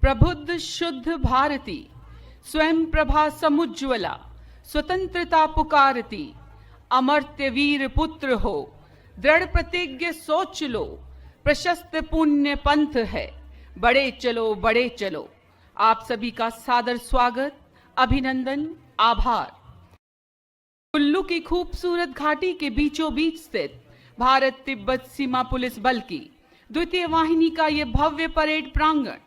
प्रबुद्ध शुद्ध भारती, स्वयं प्रभा समुज्ज्वला, स्वतंत्रता पुकारती, अमर्त्य वीर पुत्र हो, दृढ़ प्रतिज्ञ सोच लो, प्रशस्त पुण्य पंथ है, बड़े चलो। आप सभी का सादर स्वागत, अभिनंदन, आभार। कुल्लू की खूबसूरत घाटी के बीचों बीच स्थित भारत तिब्बत सीमा पुलिस बल की द्वितीय वाहिनी का ये भव्य परेड प्रांगण,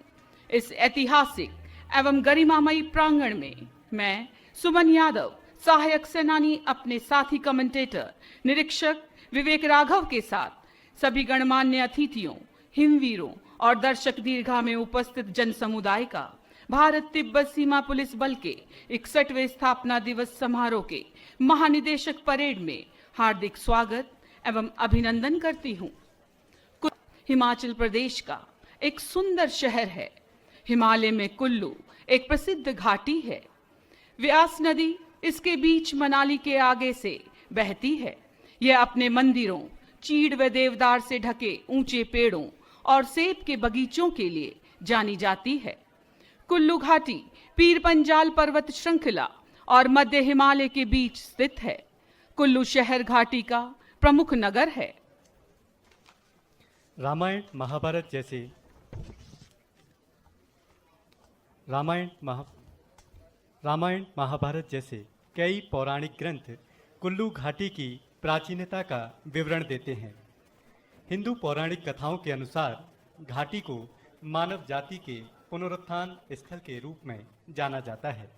इस ऐतिहासिक एवं गरिमामयी प्रांगण में मैं सुमन यादव, सहायक सेनानी, अपने साथी कमेंटेटर निरीक्षक विवेक राघव के साथ सभी गणमान्य अतिथियों, हिमवीरों और दर्शक दीर्घा में उपस्थित जन समुदाय का भारत तिब्बत सीमा पुलिस बल के 61वें स्थापना दिवस समारोह के महानिदेशक परेड में हार्दिक स्वागत एवं अभिनंदन करती हूँ। हिमाचल प्रदेश का एक सुंदर शहर है। हिमालय में कुल्लू एक प्रसिद्ध घाटी है। व्यास नदी इसके बीच मनाली के आगे से बहती है। यह अपने मंदिरों, चीड़ व देवदार से ढके ऊंचे पेड़ों और सेब के बगीचों के लिए जानी जाती है। कुल्लू घाटी पीर पंजाल पर्वत श्रृंखला और मध्य हिमालय के बीच स्थित है। कुल्लू शहर घाटी का प्रमुख नगर है। रामायण महाभारत जैसे कई पौराणिक ग्रंथ कुल्लू घाटी की प्राचीनता का विवरण देते हैं। हिंदू पौराणिक कथाओं के अनुसार घाटी को मानव जाति के पुनरुत्थान स्थल के रूप में जाना जाता है।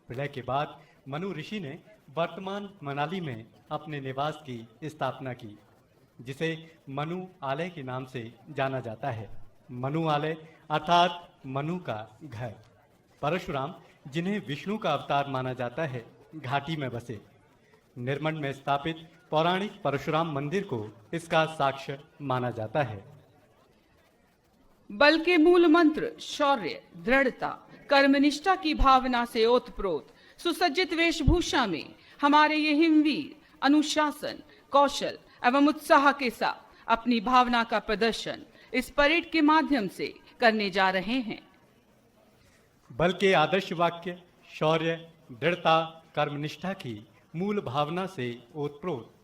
प्रलय के बाद मनु ऋषि ने वर्तमान मनाली में अपने निवास की स्थापना की, जिसे मनु आलय के नाम से जाना जाता है। मनु आलय अर्थात मनु का घर। परशुराम, जिन्हें विष्णु का अवतार माना जाता है, घाटी में बसे। निर्मंड में स्थापित पौराणिक परशुराम मंदिर को इसका साक्ष्य माना जाता है। बल के मूल मंत्र शौर्य, दृढ़ता, कर्मनिष्ठा की भावना से ओतप्रोत सुसज्जित वेशभूषा में हमारे ये हिमवीर अनुशासन, कौशल एवं उत्साह के साथ अपनी भावना का प्रदर्शन इस परेड के माध्यम से करने जा रहे हैं। बल के आदर्श वाक्य शौर्य, दृढ़ता, कर्मनिष्ठा की मूल भावना से ओतप्रोत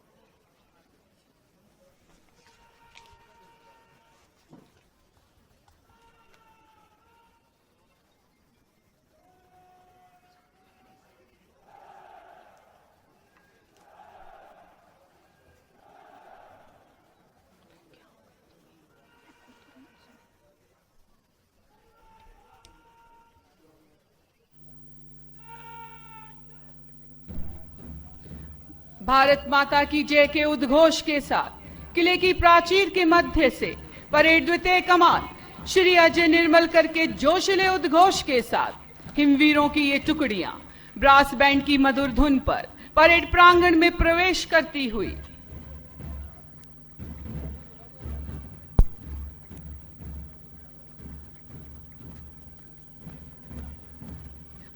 भारत माता की जय के उद्घोष के साथ किले की प्राचीर के मध्य से परेड द्वितीय कमान श्री अजय निर्मलकर के जोशीले उद्घोष के साथ हिमवीरों की ये टुकड़ियां ब्रास बैंड की मधुर धुन पर परेड प्रांगण में प्रवेश करती हुई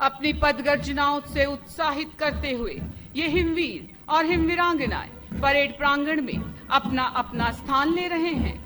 अपनी पदगर्जनाओं से उत्साहित करते हुए ये हिमवीर और हिमवीरांगनाएं परेड प्रांगण में अपना अपना स्थान ले रहे हैं।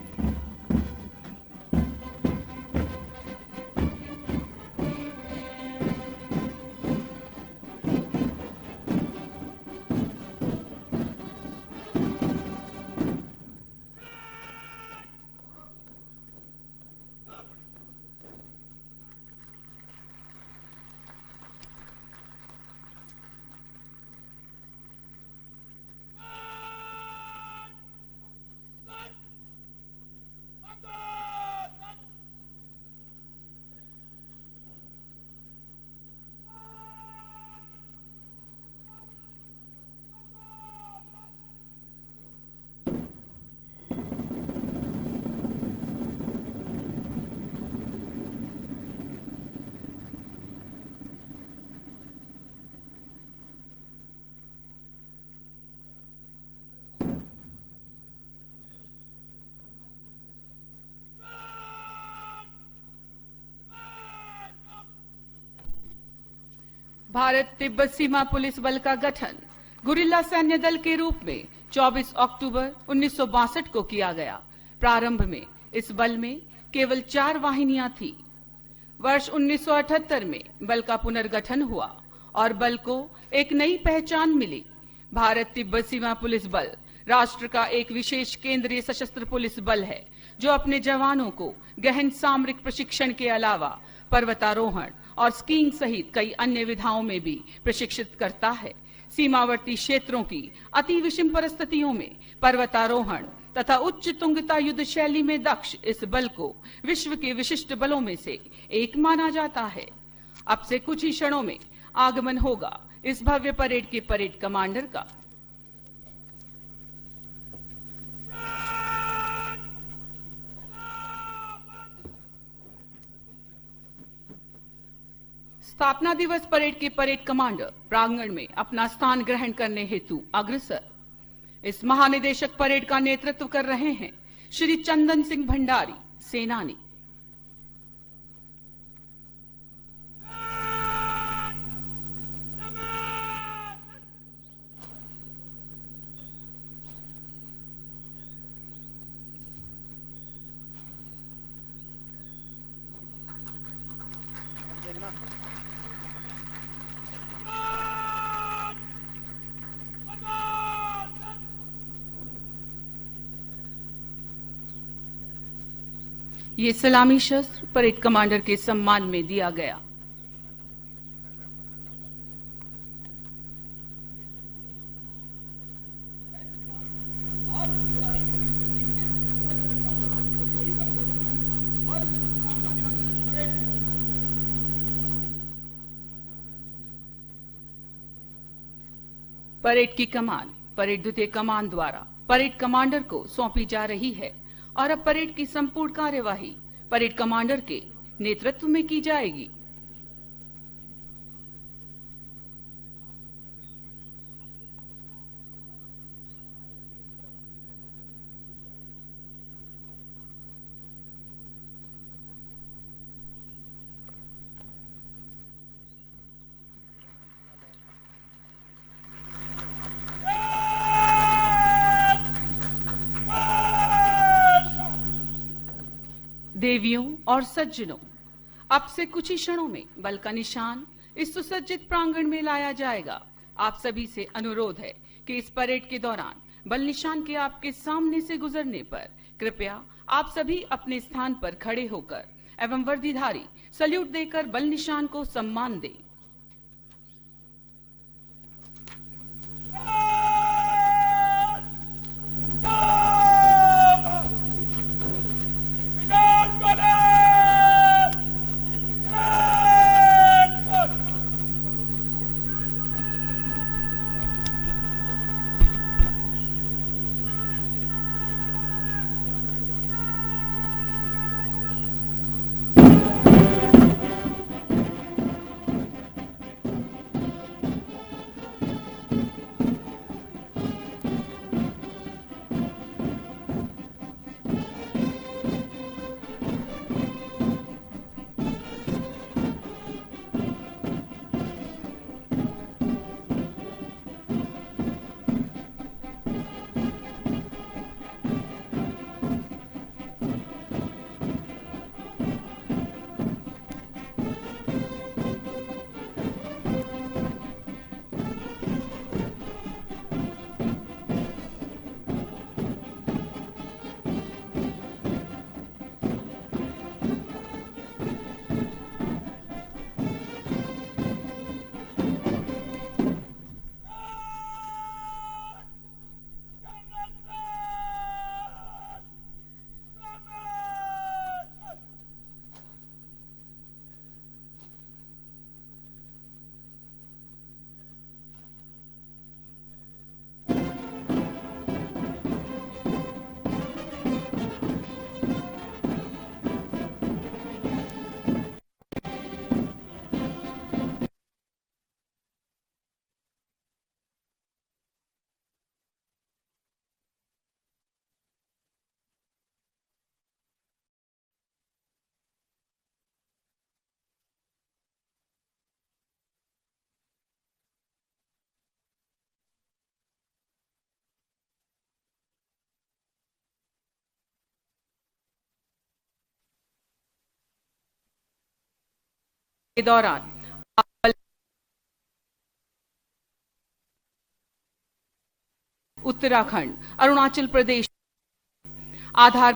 भारत तिब्बत सीमा पुलिस बल का गठन गुरिल्ला सैन्य दल के रूप में 24 अक्टूबर 1962 को किया गया। प्रारंभ में इस बल में केवल 4 वाहिनियां थी। वर्ष 1978 में बल का पुनर्गठन हुआ और बल को एक नई पहचान मिली। भारत तिब्बत सीमा पुलिस बल राष्ट्र का एक विशेष केंद्रीय सशस्त्र पुलिस बल है जो अपने जवानों को गहन सामरिक प्रशिक्षण के अलावा पर्वतारोहण और स्कीइंग सहित कई अन्य विधाओं में भी प्रशिक्षित करता है। सीमावर्ती क्षेत्रों की अति विषम परिस्थितियों में पर्वतारोहण तथा उच्च तुंगता युद्ध शैली में दक्ष इस बल को विश्व के विशिष्ट बलों में से एक माना जाता है। अब से कुछ ही क्षणों में आगमन होगा इस भव्य परेड के परेड कमांडर का। स्थापना दिवस परेड के परेड कमांडर प्रांगण में अपना स्थान ग्रहण करने हेतु अग्रसर। इस महानिदेशक परेड का नेतृत्व कर रहे हैं श्री चंदन सिंह भंडारी, सेनानी। ये सलामी शस्त्र परेड कमांडर के सम्मान में दिया गया। परेड की कमान परेड द्वितीय कमान द्वारा परेड कमांडर को सौंपी जा रही है और अब परेड की संपूर्ण कार्यवाही परेड कमांडर के नेतृत्व में की जाएगी। देवियों और सज्जनों, अब से कुछ ही क्षणों में बल का निशान इस सुसज्जित प्रांगण में लाया जाएगा। आप सभी से अनुरोध है कि इस परेड के दौरान बल निशान के आपके सामने से गुजरने पर कृपया आप सभी अपने स्थान पर खड़े होकर एवं वर्दीधारी सल्यूट देकर बल निशान को सम्मान दें। के दौरान उत्तराखंड, अरुणाचल प्रदेश आधार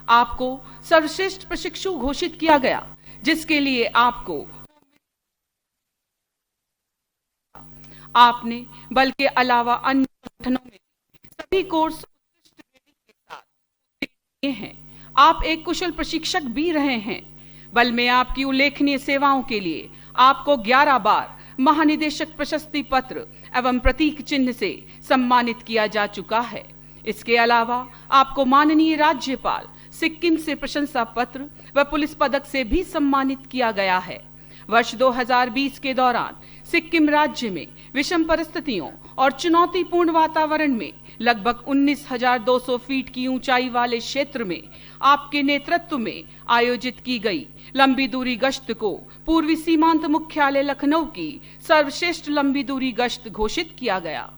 आपको सर्वश्रेष्ठ प्रशिक्षु घोषित किया गया, जिसके लिए आपने बल के अलावा अन्य संगठनों में सभी कोर्स उत्कृष्ट ग्रेडिंग के साथ किए हैं। आप एक कुशल प्रशिक्षक भी रहे हैं। बल में आपकी उल्लेखनीय सेवाओं के लिए आपको 11 बार महानिदेशक प्रशस्ति पत्र एवं प्रतीक चिन्ह से सम्मानित किया जा चुका है। इसके अलावा आपको माननीय राज्यपाल सिक्किम से प्रशंसा पत्र व पुलिस पदक से भी सम्मानित किया गया है। वर्ष 2020 के दौरान सिक्किम राज्य में विषम परिस्थितियों और चुनौतीपूर्ण वातावरण में लगभग 19,200 फीट की ऊंचाई वाले क्षेत्र में आपके नेतृत्व में आयोजित की गई लंबी दूरी गश्त को पूर्वी सीमांत मुख्यालय लखनऊ की सर्वश्रेष्ठ लंबी दूरी गश्त घोषित किया गया।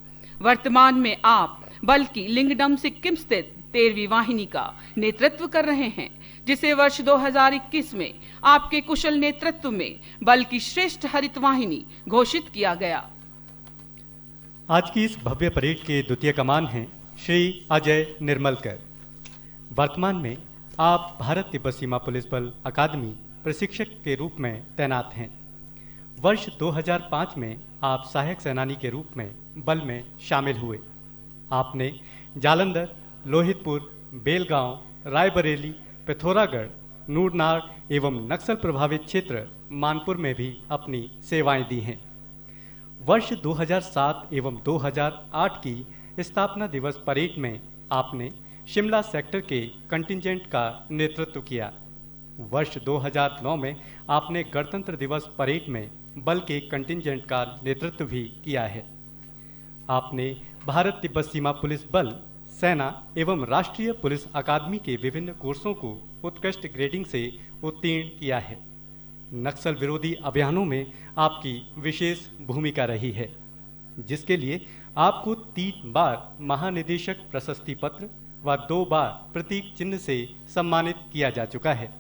वर्तमान में आप बल की लिंगडम सिक्किम स्थित 13वीं वाहिनी का नेतृत्व कर रहे हैं, जिसे वर्ष 2021 में आपके कुशल नेतृत्व में बल की श्रेष्ठ हरित वाहिनी घोषित किया गया। आज की इस भव्य परेड के द्वितीय कमान हैं श्री अजय निर्मलकर। वर्तमान में आप भारत तिब्बत सीमा पुलिस बल अकादमी प्रशिक्षक के रूप में तैनात हैं। वर्ष 2005 में आप सहायक सेनानी के रूप में बल में शामिल हुए। आपने जालंधर, लोहितपुर, बेलगांव, रायबरेली, पिथौरागढ़, नूरनार एवं नक्सल प्रभावित क्षेत्र मानपुर में भी अपनी सेवाएं दी हैं। वर्ष 2007 एवं 2008 की स्थापना दिवस परेड में आपने शिमला सेक्टर के कंटिंजेंट का नेतृत्व किया। वर्ष 2009 में आपने गणतंत्र दिवस परेड में बल के कंटिंजेंट का नेतृत्व भी किया है। आपने भारत तिब्बत सीमा पुलिस बल, सेना एवं राष्ट्रीय पुलिस अकादमी के विभिन्न कोर्सों को उत्कृष्ट ग्रेडिंग से उत्तीर्ण किया है। नक्सल विरोधी अभियानों में आपकी विशेष भूमिका रही है, जिसके लिए आपको 3 बार महानिदेशक प्रशस्ति पत्र व 2 बार प्रतीक चिन्ह से सम्मानित किया जा चुका है।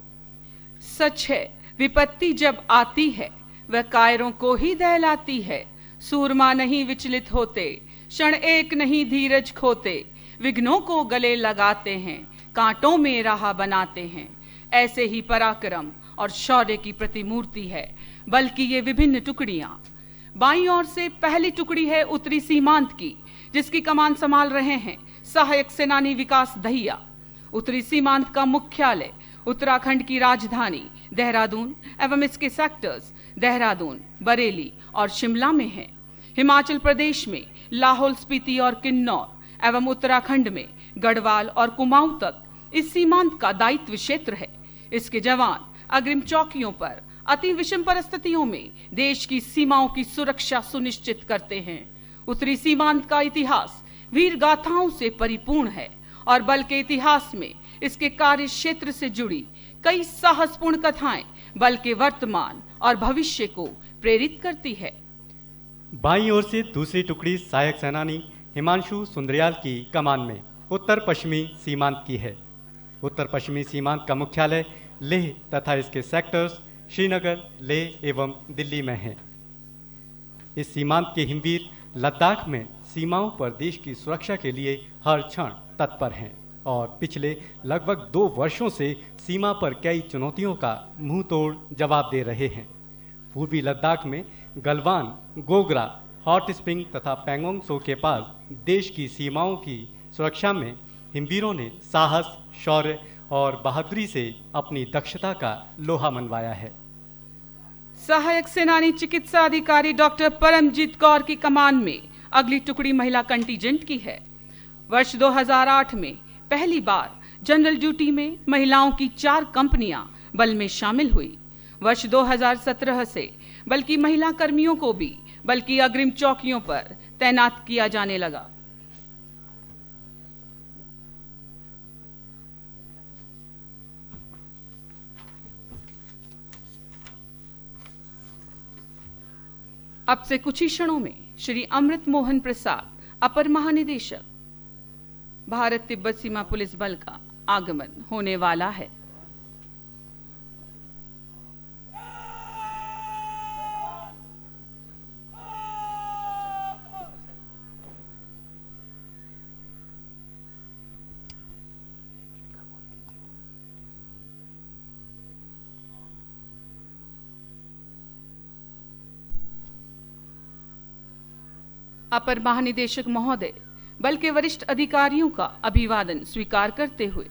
सच है, विपत्ति जब आती है वह कायरों को ही दहलाती है। सूरमा नहीं विचलित होते, क्षण एक नहीं धीरज खोते, विघ्नों को गले लगाते हैं, कांटों में राह बनाते हैं। ऐसे ही पराक्रम और शौर्य की प्रतिमूर्ति है बल की ये विभिन्न टुकड़ियां। बाईं ओर से पहली टुकड़ी है उत्तरी सीमांत की, जिसकी कमान संभाल रहे हैं सहायक सेनानी विकास दहिया। उत्तरी सीमांत का मुख्यालय उत्तराखंड की राजधानी देहरादून एवं इसके सेक्टर्स देहरादून, बरेली और शिमला में है। हिमाचल प्रदेश में लाहौल स्पीति और किन्नौर एवं उत्तराखंड में गढ़वाल और कुमाऊं तक इस सीमांत का दायित्व क्षेत्र है। इसके जवान अग्रिम चौकियों पर अति विषम परिस्थितियों में देश की सीमाओं की सुरक्षा सुनिश्चित करते हैं। उत्तरी सीमांत का इतिहास वीर गाथाओं से परिपूर्ण है और बल के इतिहास में इसके कार्य क्षेत्र से जुड़ी कई साहसपूर्ण कथाएं बल के वर्तमान और भविष्य को प्रेरित करती है। बाईं ओर से दूसरी टुकड़ी सहायक सेनानी हिमांशु सुंदरियाल की कमान में उत्तर पश्चिमी सीमांत की है। उत्तर पश्चिमी सीमांत का मुख्यालय लेह तथा इसके सेक्टर्स श्रीनगर, लेह एवं दिल्ली में हैं। इस सीमांत के हिमवीर लद्दाख में सीमाओं पर देश की सुरक्षा के लिए हर क्षण तत्पर हैं और पिछले लगभग 2 वर्षों से सीमा पर कई चुनौतियों का मुंह तोड़ जवाब दे रहे हैं। पूर्वी लद्दाख में गलवान, गोगरा, हॉट स्प्रिंग तथा पैंगोंग त्सो के पास देश की सीमाओं की सुरक्षा में हिमवीरों ने साहस, शौर्य और बहादुरी से अपनी दक्षता का लोहा मनवाया है। सहायक सेनानी चिकित्सा अधिकारी डॉक्टर परमजीत कौर की कमान में अगली टुकड़ी महिला कंटीजेंट की है। वर्ष 2008 में पहली बार जनरल ड्यूटी में महिलाओं की 4 कंपनियां बल में शामिल हुई। वर्ष 2017 से बल की महिला कर्मियों को भी बल की अग्रिम चौकियों पर तैनात किया जाने लगा। अब से कुछ ही क्षणों में श्री अमृत मोहन प्रसाद, अपर महानिदेशक भारत तिब्बत सीमा पुलिस बल का आगमन होने वाला है। अपर महानिदेशक महोदय बल के वरिष्ठ अधिकारियों का अभिवादन स्वीकार करते हुए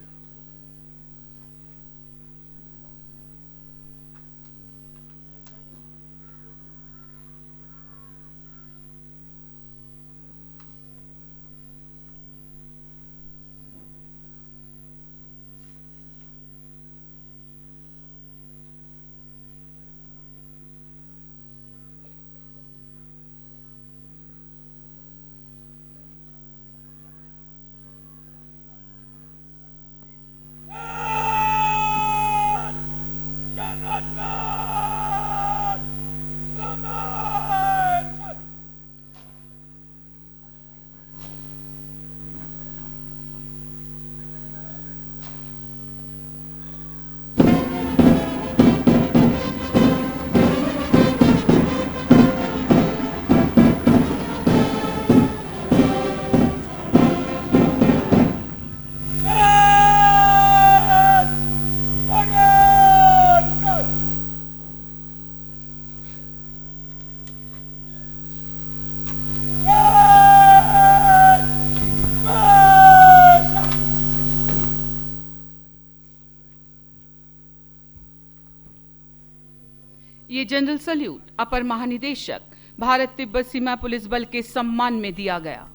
ये जनरल सल्यूट अपर महानिदेशक भारत तिब्बत सीमा पुलिस बल के सम्मान में दिया गया।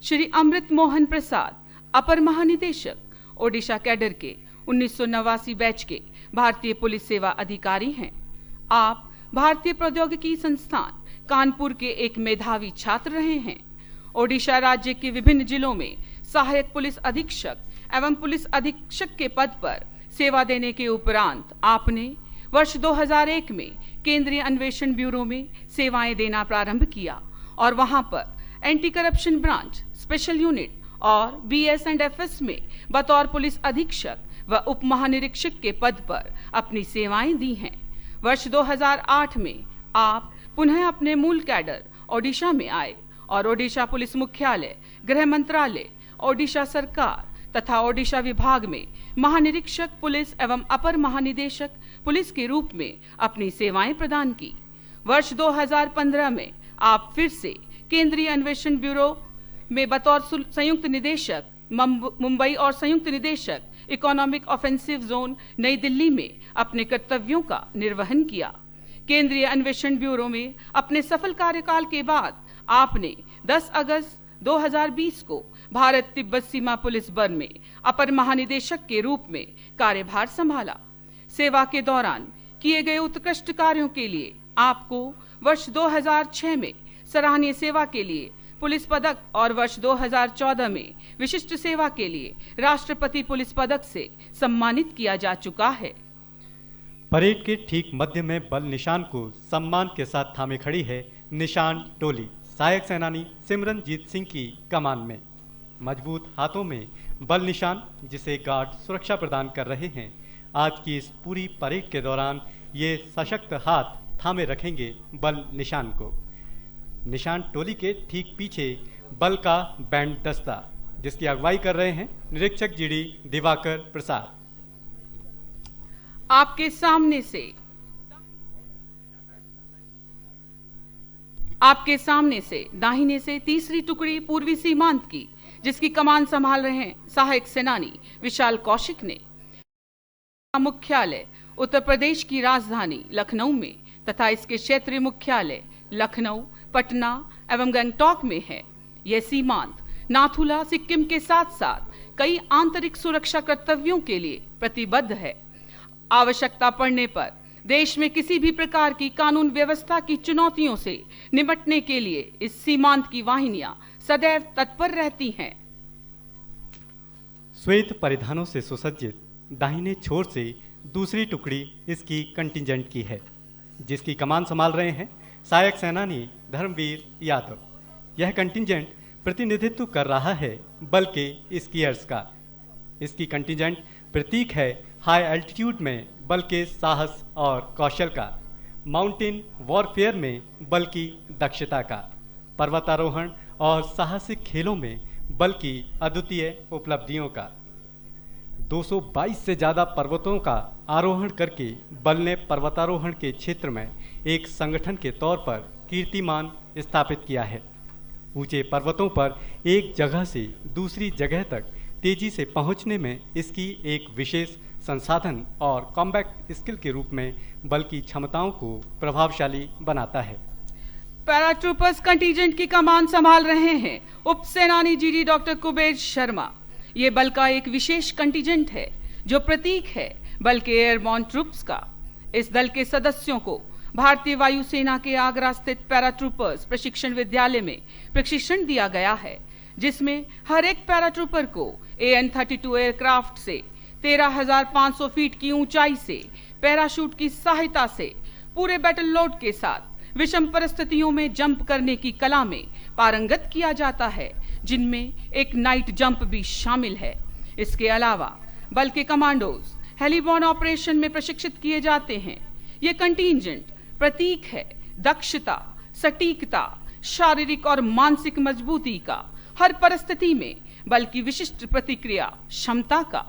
श्री अमृत मोहन प्रसाद अपर महानिदेशक ओडिशा कैडर के 1989 बैच के भारतीय पुलिस सेवा अधिकारी हैं। आप भारतीय प्रौद्योगिकी संस्थान कानपुर के एक मेधावी छात्र रहे हैं। ओडिशा राज्य के विभिन्न जिलों में सहायक पुलिस अधीक्षक एवं पुलिस अधीक्षक के पद पर सेवा देने के उपरांत आपने वर्ष 2001 में केंद्रीय अन्वेषण ब्यूरो में सेवाएं देना प्रारंभ किया और वहां पर anti corruption branch, special unit और BS&FS में बतौर पुलिस अधीक्षक व उप महानिरीक्षक के पद पर अपनी सेवाएं दी हैं। वर्ष 2008 में आप पुनः अपने मूल कैडर ओडिशा में आए और ओडिशा पुलिस मुख्यालय, गृह मंत्रालय, ओडिशा सरकार तथा ओडिशा विभाग में महानिरीक्षक पुलिस एवं अपर महानिदेशक पुलिस के रूप में अपनी सेवाएं प्रदान की। वर्ष 2015 में आप फिर से केंद्रीय अन्वेषण ब्यूरो में बतौर संयुक्त निदेशक मुंबई और संयुक्त निदेशक इकोनॉमिक ऑफेंसिव जोन नई दिल्ली में अपने कर्तव्यों का निर्वहन किया। केंद्रीय अन्वेषण ब्यूरो में अपने सफल कार्यकाल के बाद आपने 10 अगस्त 2020 को भारत तिब्बत सीमा पुलिस बल में अपर महानिदेशक के रूप में कार्यभार संभाला। सेवा के दौरान किए गए उत्कृष्ट कार्यों के लिए आपको वर्ष 2006 में सराहनीय सेवा के लिए पुलिस पदक और वर्ष 2014 में विशिष्ट सेवा के लिए राष्ट्रपति पुलिस पदक से सम्मानित किया जा चुका है। परेड के ठीक मध्य में बल निशान को सम्मान के साथ थामे खड़ी है निशान टोली सहायक सेनानी सिमरनजीत सिंह की कमान में। मजबूत हाथों में बल निशान जिसे गार्ड सुरक्षा प्रदान कर रहे हैं। आज की इस पूरी परेड के दौरान ये सशक्त हाथ थामे रखेंगे बल निशान को। निशान टोली के ठीक पीछे बल का बैंड दस्ता जिसकी अगुवाई कर रहे हैं निरीक्षक GD दिवाकर प्रसाद। आपके सामने से दाहिने से तीसरी टुकड़ी पूर्वी सीमांत की जिसकी कमान संभाल रहे हैं सहायक सेनानी विशाल कौशिक ने मुख्यालय उत्तर प्रदेश की राजधानी लखनऊ में तथा इसके क्षेत्रीय मुख्यालय लखनऊ, पटना एवं गंगटोक में है। यह सीमांत नाथुला सिक्किम के साथ साथ कई आंतरिक सुरक्षा कर्तव्यों के लिए प्रतिबद्ध है। आवश्यकता पड़ने पर देश में किसी भी प्रकार की कानून व्यवस्था की चुनौतियों से निपटने के लिए इस सीमांत की वाहिनियां सदैव तत्पर रहती हैं। श्वेत परिधानों से सुसज्जित दाहिने छोर से दूसरी टुकड़ी इसकी कंटिजेंट की है जिसकी कमान संभाल रहे हैं सहायक सेनानी धर्मवीर यादव। यह कंटिजेंट प्रतिनिधित्व कर रहा है बल के स्कीयर्स का। इसकी कंटिजेंट प्रतीक है हाई एल्टीट्यूड में बल के साहस और कौशल का, माउंटेन वॉरफेयर में बल की दक्षता का, पर्वतारोहण और साहसिक खेलों में बल की अद्वितीय उपलब्धियों का। 222 से ज़्यादा पर्वतों का आरोहण करके बल ने पर्वतारोहण के क्षेत्र में एक संगठन के तौर पर कीर्तिमान स्थापित किया है। ऊंचे पर्वतों पर एक जगह से दूसरी जगह तक तेजी से पहुंचने में इसकी एक विशेष संसाधन और कॉम्बैक्ट स्किल के रूप में बल की क्षमताओं को प्रभावशाली बनाता है। पैराट्रूपर्स कंटीजेंट की कमान संभाल रहे हैं उप सेनानी जीडी डॉक्टर कुबेर शर्मा। ये बल का एक विशेष कंटीजेंट है जो प्रतीक है बल के एयरबॉर्न ट्रूप्स का। इस दल के सदस्यों को भारतीय वायुसेना के आगरा स्थित पैराट्रूपर्स प्रशिक्षण विद्यालय में प्रशिक्षण दिया गया है, जिसमें हर एक पैराट्रूपर को AN-32 एयरक्राफ्ट से 13,500 फीट की ऊंचाई से पैराशूट की सहायता से पूरे बैटल लोड के साथ विषम परिस्थितियों में जंप करने की कला में पारंगत किया जाता है, जिनमें एक नाइट जंप भी शामिल है। इसके अलावा बल के कमांडोज हेलीबॉर्न ऑपरेशन में प्रशिक्षित किए जाते हैं। ये कंटीजेंट प्रतीक है दक्षता, सटीकता, शारीरिक और मानसिक मजबूती का, हर परिस्थिति में बल की विशिष्ट प्रतिक्रिया क्षमता का।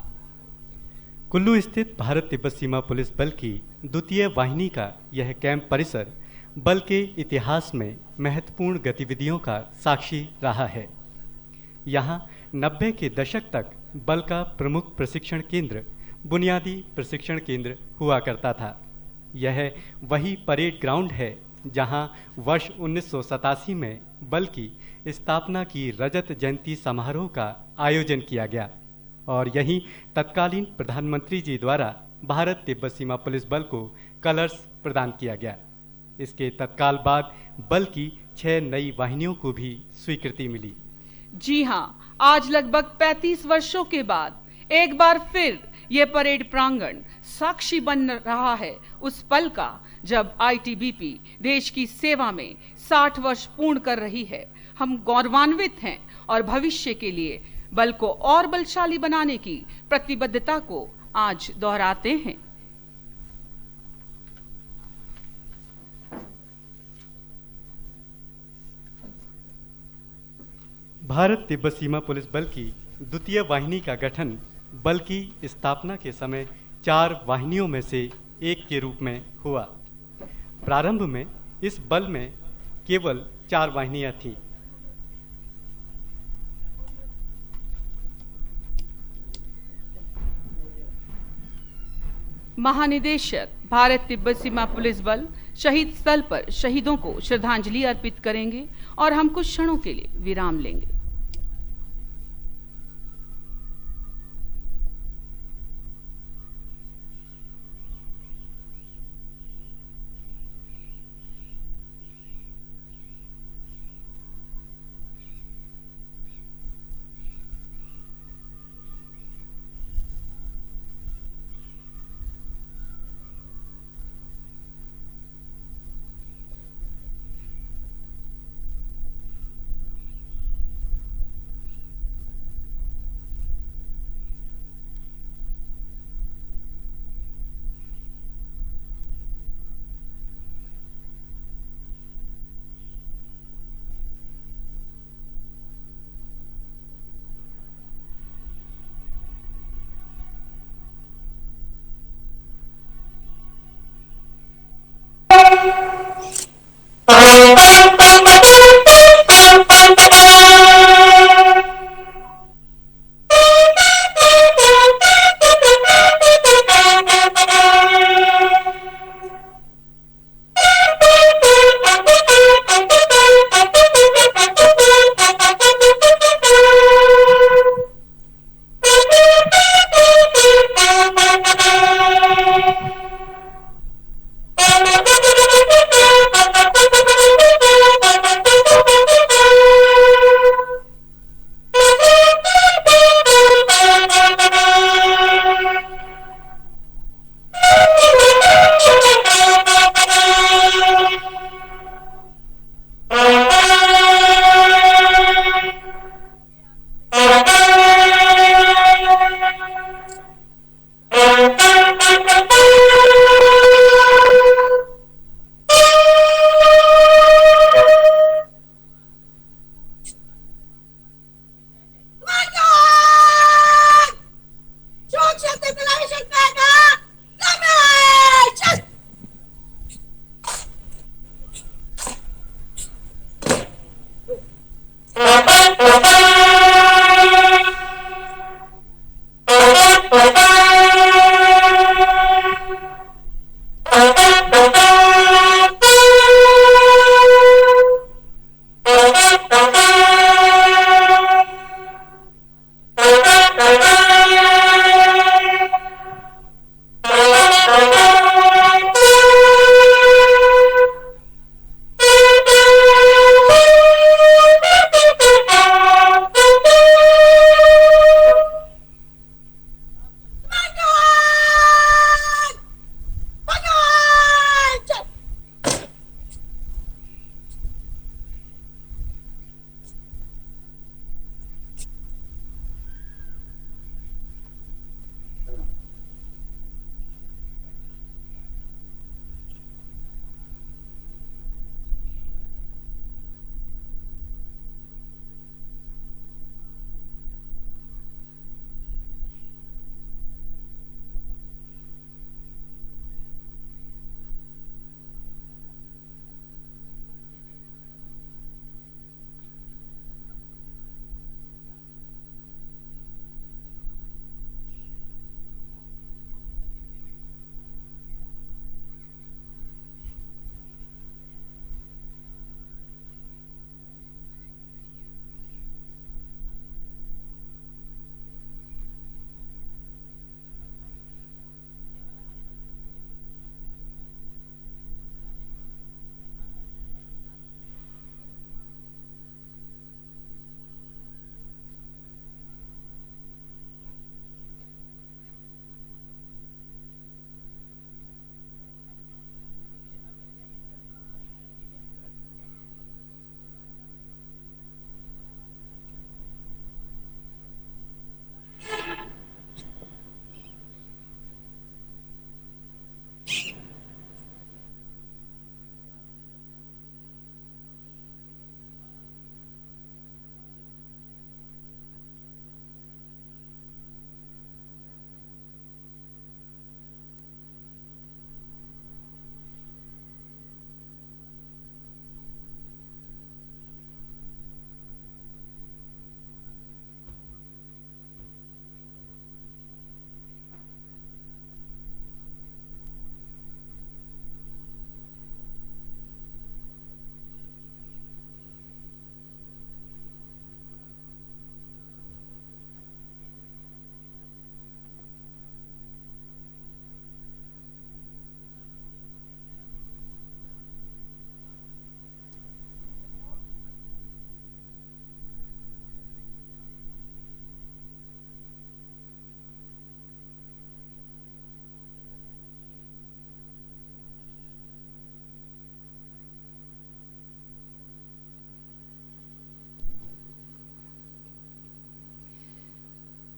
कुल्लू स्थित भारत तिब्बत सीमा पुलिस बल की द्वितीय वाहिनी का यह कैंप परिसर बल के इतिहास में महत्वपूर्ण गतिविधियों का साक्षी रहा है। यहाँ 90 के दशक तक बल का प्रमुख प्रशिक्षण केंद्र बुनियादी प्रशिक्षण केंद्र हुआ करता था। यह वही परेड ग्राउंड है जहां वर्ष 1987 में बल की स्थापना की रजत जयंती समारोह का आयोजन किया गया और यहीं तत्कालीन प्रधानमंत्री जी द्वारा भारत तिब्बत सीमा पुलिस बल को कलर्स प्रदान किया गया। इसके तत्काल बाद बल की 6 नई वाहिनियों को भी स्वीकृति मिली। जी हाँ, आज लगभग 35 वर्षों के बाद एक बार फिर ये परेड प्रांगण साक्षी बन रहा है उस पल का जब ITBP देश की सेवा में 60 वर्ष पूर्ण कर रही है। हम गौरवान्वित हैं और भविष्य के लिए बल को और बलशाली बनाने की प्रतिबद्धता को आज दोहराते हैं। भारत तिब्बत सीमा पुलिस बल की द्वितीय वाहिनी का गठन बल की स्थापना के समय 4 वाहिनियों में से एक के रूप में हुआ। प्रारंभ में इस बल में केवल 4 वाहिनियां थीं। महानिदेशक भारत तिब्बत सीमा पुलिस बल शहीद स्थल पर शहीदों को श्रद्धांजलि अर्पित करेंगे और हम कुछ क्षणों के लिए विराम लेंगे।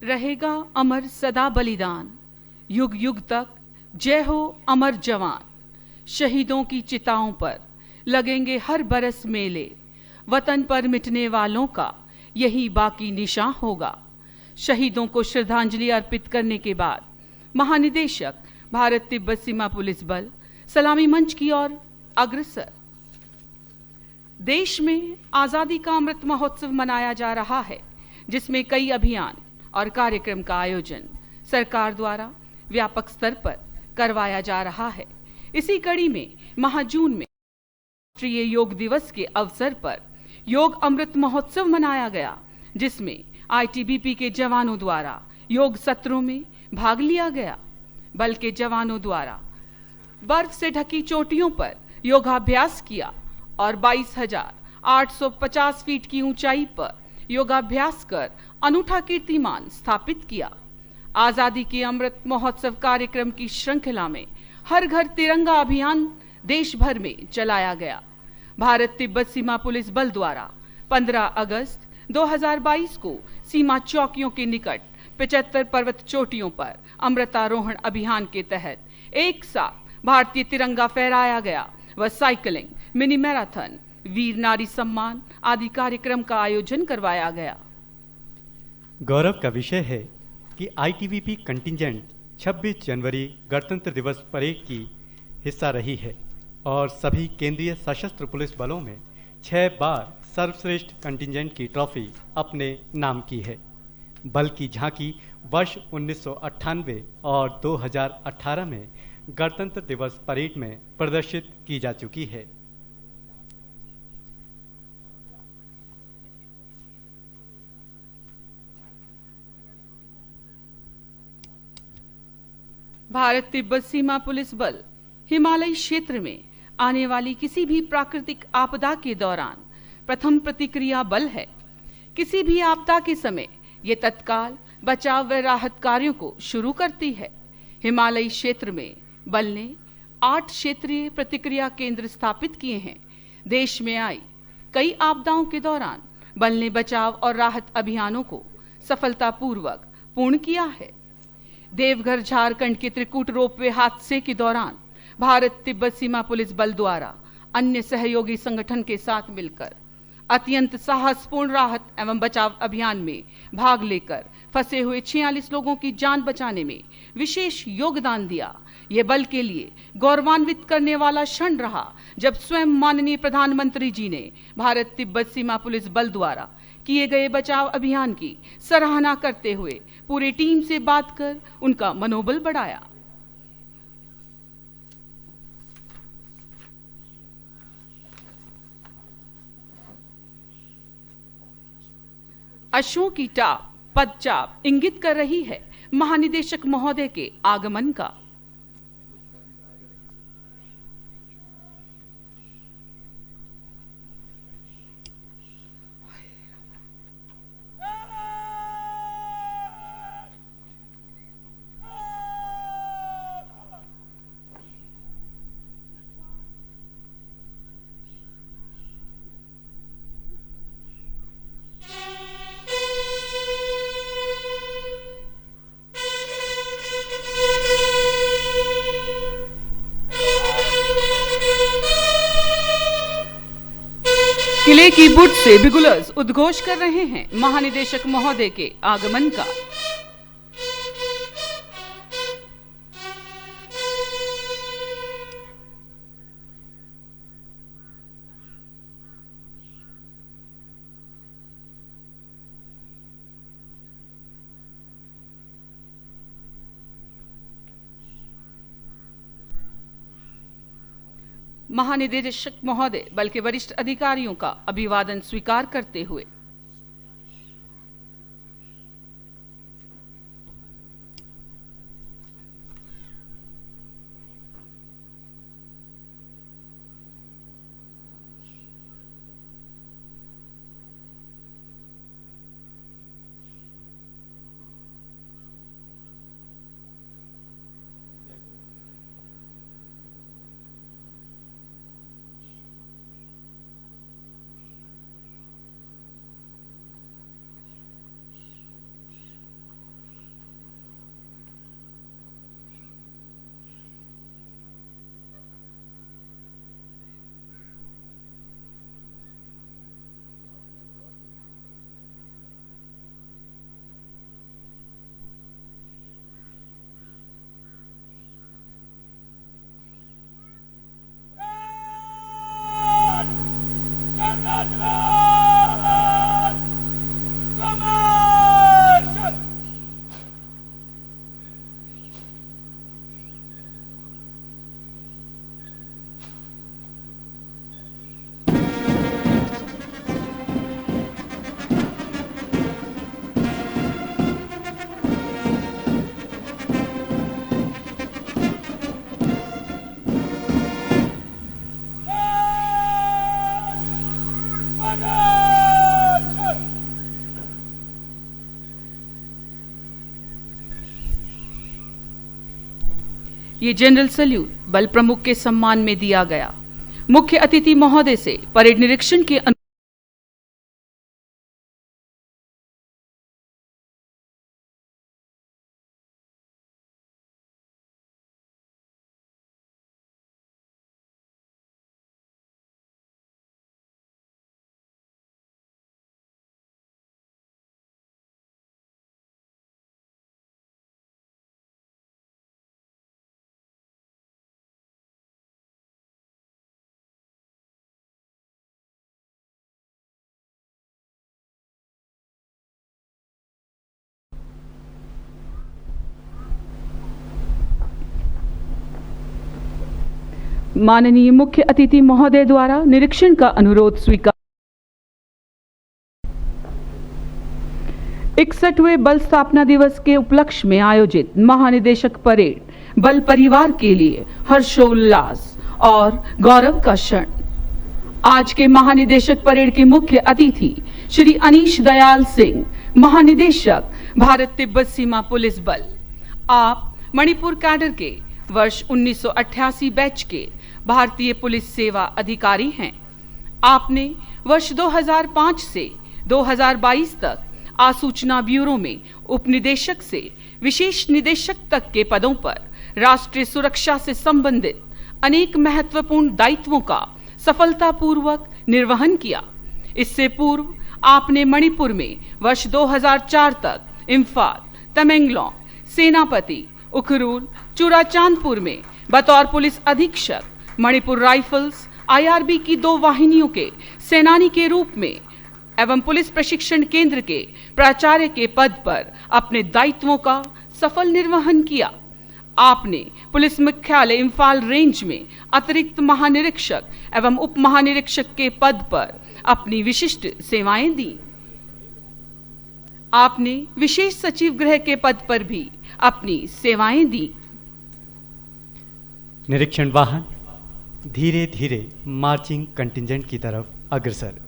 रहेगा अमर सदा बलिदान, युग युग तक जय हो अमर जवान। शहीदों की चिताओं पर लगेंगे हर बरस मेले, वतन पर मिटने वालों का यही बाकी निशान होगा। शहीदों को श्रद्धांजलि अर्पित करने के बाद महानिदेशक भारत तिब्बत सीमा पुलिस बल सलामी मंच की ओर अग्रसर। देश में आजादी का अमृत महोत्सव मनाया जा रहा है, जिसमें कई अभियान और कार्यक्रम का आयोजन सरकार द्वारा व्यापक स्तर पर करवाया जा रहा है। इसी कड़ी में माह जून में राष्ट्रीय योग दिवस के अवसर पर योग अमृत महोत्सव मनाया गया, जिसमें आईटीबीपी के जवानों द्वारा योग सत्रों में भाग लिया गया। बल के जवानों द्वारा बर्फ से ढकी चोटियों पर योगाभ्यास किया और 22,850 फीट की ऊंचाई पर योगाभ्यास कर अनूठा कीर्तिमान स्थापित किया। आजादी के अमृत महोत्सव कार्यक्रम की श्रृंखला में हर घर तिरंगा अभियान देश भर में चलाया गया। भारत तिब्बत सीमा पुलिस बल द्वारा 15 अगस्त 2022 को सीमा चौकियों के निकट 75 पर्वत चोटियों पर अमृतारोहण अभियान के तहत एक साथ भारतीय तिरंगा फहराया गया व साइकिलिंग, मिनी मैराथन, वीर नारी सम्मान आदि कार्यक्रम का आयोजन करवाया गया। गौरव का विषय है कि आईटीबीपी कंटिंजेंट 26 जनवरी गणतंत्र दिवस परेड की हिस्सा रही है और सभी केंद्रीय सशस्त्र पुलिस बलों में 6 बार सर्वश्रेष्ठ कंटिंजेंट की ट्रॉफी अपने नाम की है। बल की झांकी वर्ष 1998 और 2018 में गणतंत्र दिवस परेड में प्रदर्शित की जा चुकी है। भारत तिब्बत सीमा पुलिस बल हिमालयी क्षेत्र में आने वाली किसी भी प्राकृतिक आपदा के दौरान प्रथम प्रतिक्रिया बल है। किसी भी आपदा के समय ये तत्काल बचाव व राहत कार्यों को शुरू करती है। हिमालयी क्षेत्र में बल ने 8 क्षेत्रीय प्रतिक्रिया केंद्र स्थापित किए हैं। देश में आई कई आपदाओं के दौरान बल ने बचाव और राहत अभियानों को सफलतापूर्वक पूर्ण किया है। देवघर झारखंड के त्रिकूट रोपवे हादसे के दौरान भारत तिब्बत सीमा पुलिस बल द्वारा अन्य सहयोगी संगठन के साथ मिलकर अत्यंत साहसपूर्ण राहत एवं बचाव अभियान में भाग लेकर फंसे हुए 46 लोगों की जान बचाने में विशेष योगदान दिया। ये बल के लिए गौरवान्वित करने वाला क्षण रहा जब स्वयं माननीय प्रधानमंत्री जी ने भारत तिब्बत सीमा पुलिस बल द्वारा किए गए बचाव अभियान की सराहना करते हुए पूरी टीम से बात कर उनका मनोबल बढ़ाया। अश्वों की टाप पदचाप इंगित कर रही है महानिदेशक महोदय के आगमन का। किले की बुर्ज से बिगुलर्स उद्घोष कर रहे हैं महानिदेशक महोदय के आगमन का। महानिदेशक महोदय बल के वरिष्ठ अधिकारियों का अभिवादन स्वीकार करते हुए ये जनरल सल्यूट बल प्रमुख के सम्मान में दिया गया। मुख्य अतिथि महोदय से परेड निरीक्षण के माननीय मुख्य अतिथि महोदय द्वारा निरीक्षण का अनुरोध स्वीकार। 61वें बल स्थापना दिवस के उपलक्ष्य में आयोजित महानिदेशक परेड बल परिवार के लिए हर्षोल्लास और गौरव का क्षण। आज के महानिदेशक परेड के मुख्य अतिथि श्री अनीश दयाल सिंह, महानिदेशक भारत तिब्बत सीमा पुलिस बल। आप मणिपुर कैडर के वर्ष 1988 बैच के भारतीय पुलिस सेवा अधिकारी हैं। आपने वर्ष 2005 से 2022 तक आसूचना ब्यूरो में उपनिदेशक से विशेष निदेशक तक के पदों पर राष्ट्रीय सुरक्षा से संबंधित अनेक महत्वपूर्ण दायित्वों का सफलतापूर्वक निर्वहन किया। इससे पूर्व आपने मणिपुर में वर्ष 2004 तक इम्फाल, तमेंगलोंग, सेनापति, उखरुल, चुराचांदपुर में बतौर पुलिस अधीक्षक मणिपुर राइफल्स IRB की 2 वाहिनियों के सेनानी के रूप में एवं पुलिस प्रशिक्षण केंद्र के प्राचार्य के पद पर अपने दायित्वों का सफल निर्वहन किया। आपने पुलिस मुख्यालय इम्फाल रेंज में अतिरिक्त महानिरीक्षक एवं उप महानिरीक्षक के पद पर अपनी विशिष्ट सेवाएं दी। आपने विशेष सचिव गृह के पद पर भी अपनी सेवाएं दी। निरीक्षण वाहन धीरे धीरे मार्चिंग कंटिंजेंट की तरफ अग्रसर।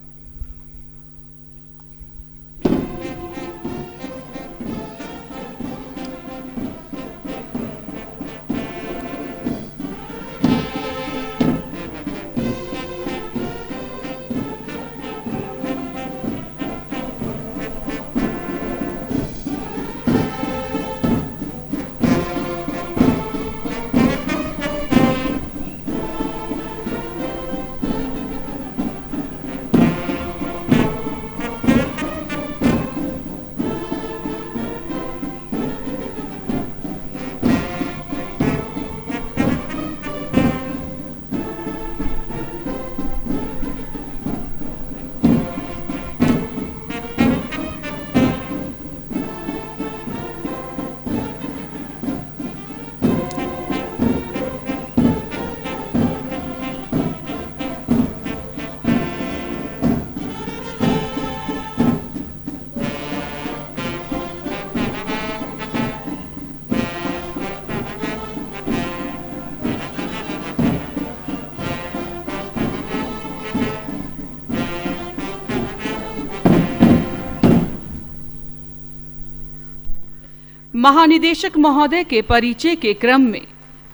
महानिदेशक महोदय के परिचय के क्रम में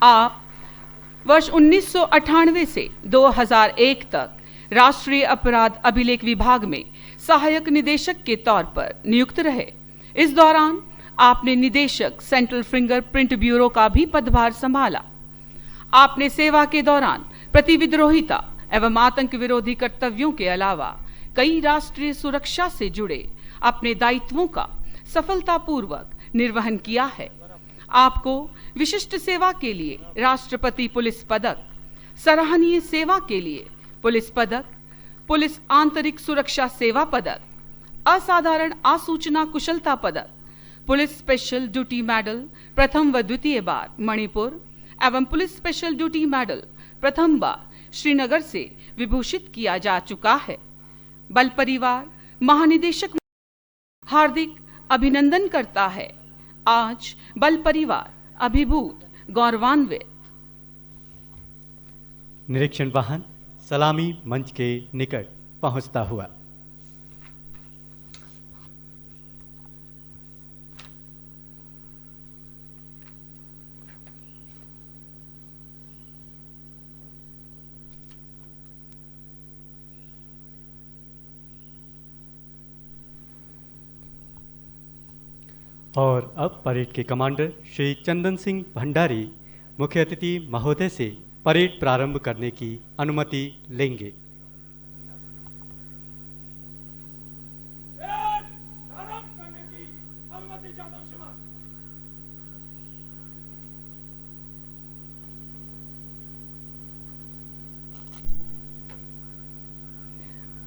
आप वर्ष 1998 से 2001 तक राष्ट्रीय अपराध अभिलेख विभाग में सहायक निदेशक के तौर पर नियुक्त रहे। इस दौरान आपने निदेशक सेंट्रल फिंगरप्रिंट ब्यूरो का भी पदभार संभाला। आपने सेवा के दौरान प्रतिविद्रोहिता एवं आतंक विरोधी कर्तव्यों के अलावा कई राष्ट्रीय सुरक्षा से जुड़े अपने दायित्वों का सफलतापूर्वक निर्वहन किया है। आपको विशिष्ट सेवा के लिए राष्ट्रपति पुलिस पदक, सराहनीय सेवा के लिए पुलिस पदक, पुलिस आंतरिक सुरक्षा सेवा पदक, असाधारण आसूचना कुशलता पदक, पुलिस स्पेशल ड्यूटी मेडल प्रथम व द्वितीय बार मणिपुर एवं पुलिस स्पेशल ड्यूटी मेडल प्रथम बार श्रीनगर से विभूषित किया जा चुका है। बल परिवार महानिदेशक हार्दिक अभिनंदन करता है। आज बल परिवार अभिभूत गौरवान्वित। निरीक्षण वाहन सलामी मंच के निकट पहुंचता हुआ। और अब परेड के कमांडर श्री चंदन सिंह भंडारी मुख्य अतिथि महोदय से परेड प्रारंभ करने की अनुमति लेंगे।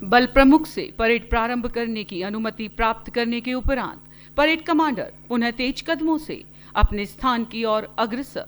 बल प्रमुख से परेड प्रारंभ करने की अनुमति प्राप्त करने के उपरांत परेड कमांडर पुनः तेज कदमों से अपने स्थान की ओर अग्रसर।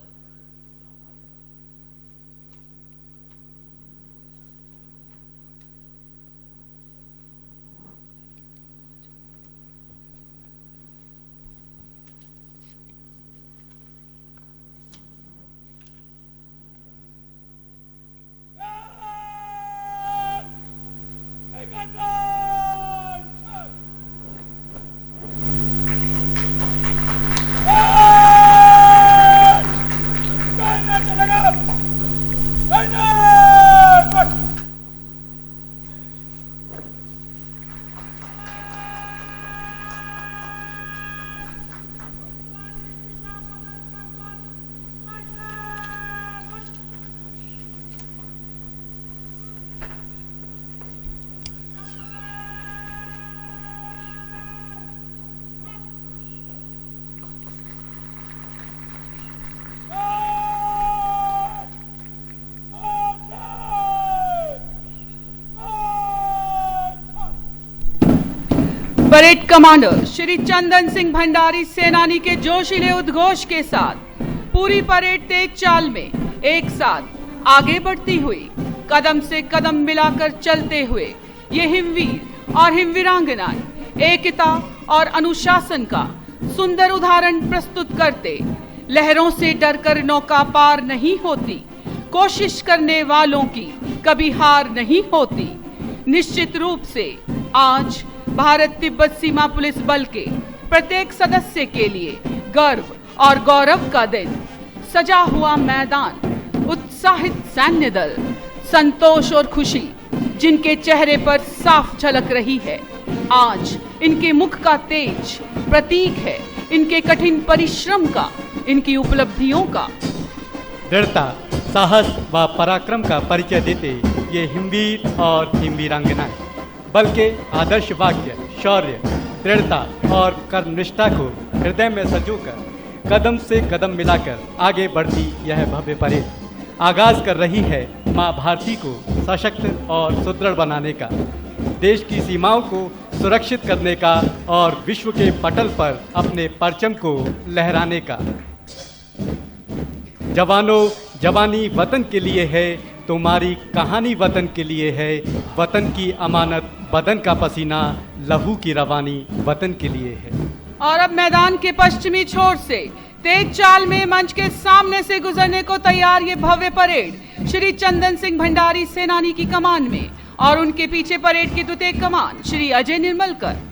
परेड कमांडर श्री चंदन सिंह भंडारी सेनानी के जोशीले उद्घोष के साथ पूरी परेड तेज चाल में एक साथ आगे बढ़ती हुई, कदम से कदम मिलाकर चलते हुए ये हिमवीर और हिमवीरांगनाएं एकता और अनुशासन का सुंदर उदाहरण प्रस्तुत करते, लहरों से डरकर नौका पार नहीं होती, कोशिश करने वालों की कभी हार नहीं होती। निश्चित रूप से आज भारत तिब्बत सीमा पुलिस बल के प्रत्येक सदस्य के लिए गर्व और गौरव का दिन। सजा हुआ मैदान, उत्साहित सैन्य दल, संतोष और खुशी जिनके चेहरे पर साफ झलक रही है, आज इनके मुख का तेज प्रतीक है इनके कठिन परिश्रम का, इनकी उपलब्धियों का। दृढ़ता, साहस व पराक्रम का परिचय देते ये हिमवीर और हिमवीरांगनाएं बल के आदर्श वाक्य शौर्य, दृढ़ता और कर्मनिष्ठा को हृदय में संजोकर कदम से कदम मिलाकर आगे बढ़ती यह भव्य परेड आगाज कर रही है मां भारती को सशक्त और सुदृढ़ बनाने का, देश की सीमाओं को सुरक्षित करने का और विश्व के पटल पर अपने परचम को लहराने का। जवानों, जवानी वतन के लिए है, तुम्हारी कहानी वतन के लिए है, वतन की अमानत बदन का पसीना, लहू की रवानी वतन के लिए है। और अब मैदान के पश्चिमी छोर से तेज चाल में मंच के सामने से गुजरने को तैयार ये भव्य परेड श्री चंदन सिंह भंडारी सेनानी की कमान में, और उनके पीछे परेड की द्वितीय कमान श्री अजय निर्मलकर।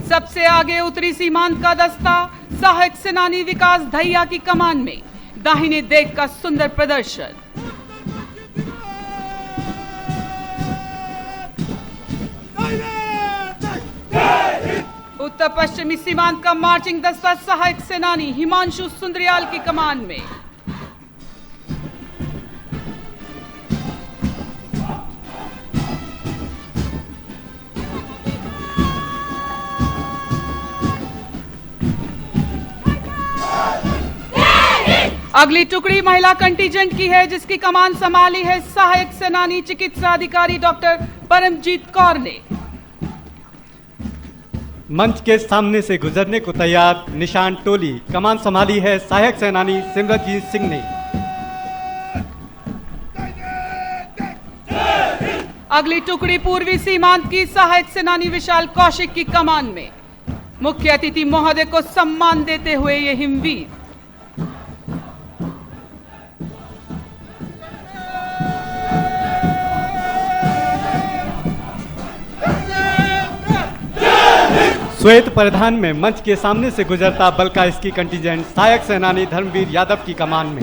सबसे आगे उत्तरी सीमांत का दस्ता सहायक सेनानी विकास धैया की कमान में, दाहिने देख का सुंदर प्रदर्शन। उत्तर पश्चिमी सीमांत का मार्चिंग दस्ता सहायक सेनानी हिमांशु सुंदरियाल की कमान में। अगली टुकड़ी महिला कंटीजेंट की है, जिसकी कमान संभाली है सहायक सेनानी चिकित्सा अधिकारी डॉक्टर परमजीत कौर ने। मंच के सामने से गुजरने को तैयार निशान टोली, कमान संभाली है सहायक सेनानी सिमरनजीत सिंह ने। अगली टुकड़ी पूर्वी सीमांत की सहायक सेनानी विशाल कौशिक की कमान में। मुख्य अतिथि महोदय को सम्मान देते हुए ये हिमवीर। श्वेत परिधान में मंच के सामने से गुजरता बल का इसकी कंटीजेंट सहायक सेनानी धर्मवीर यादव की कमान में।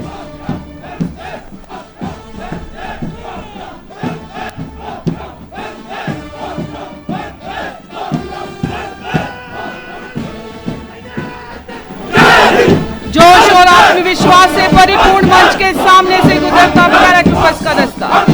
जोश और आत्मविश्वास से परिपूर्ण मंच के सामने से गुजरता पैराट्रूपर्स का दस्ता।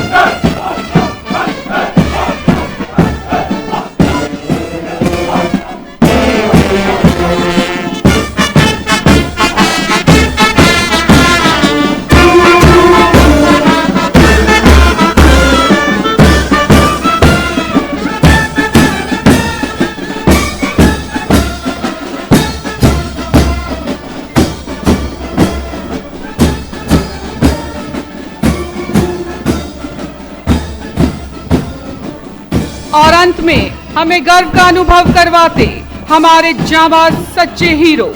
और अंत में हमें गर्व का अनुभव करवाते हमारे जांबाज सच्चे हीरो,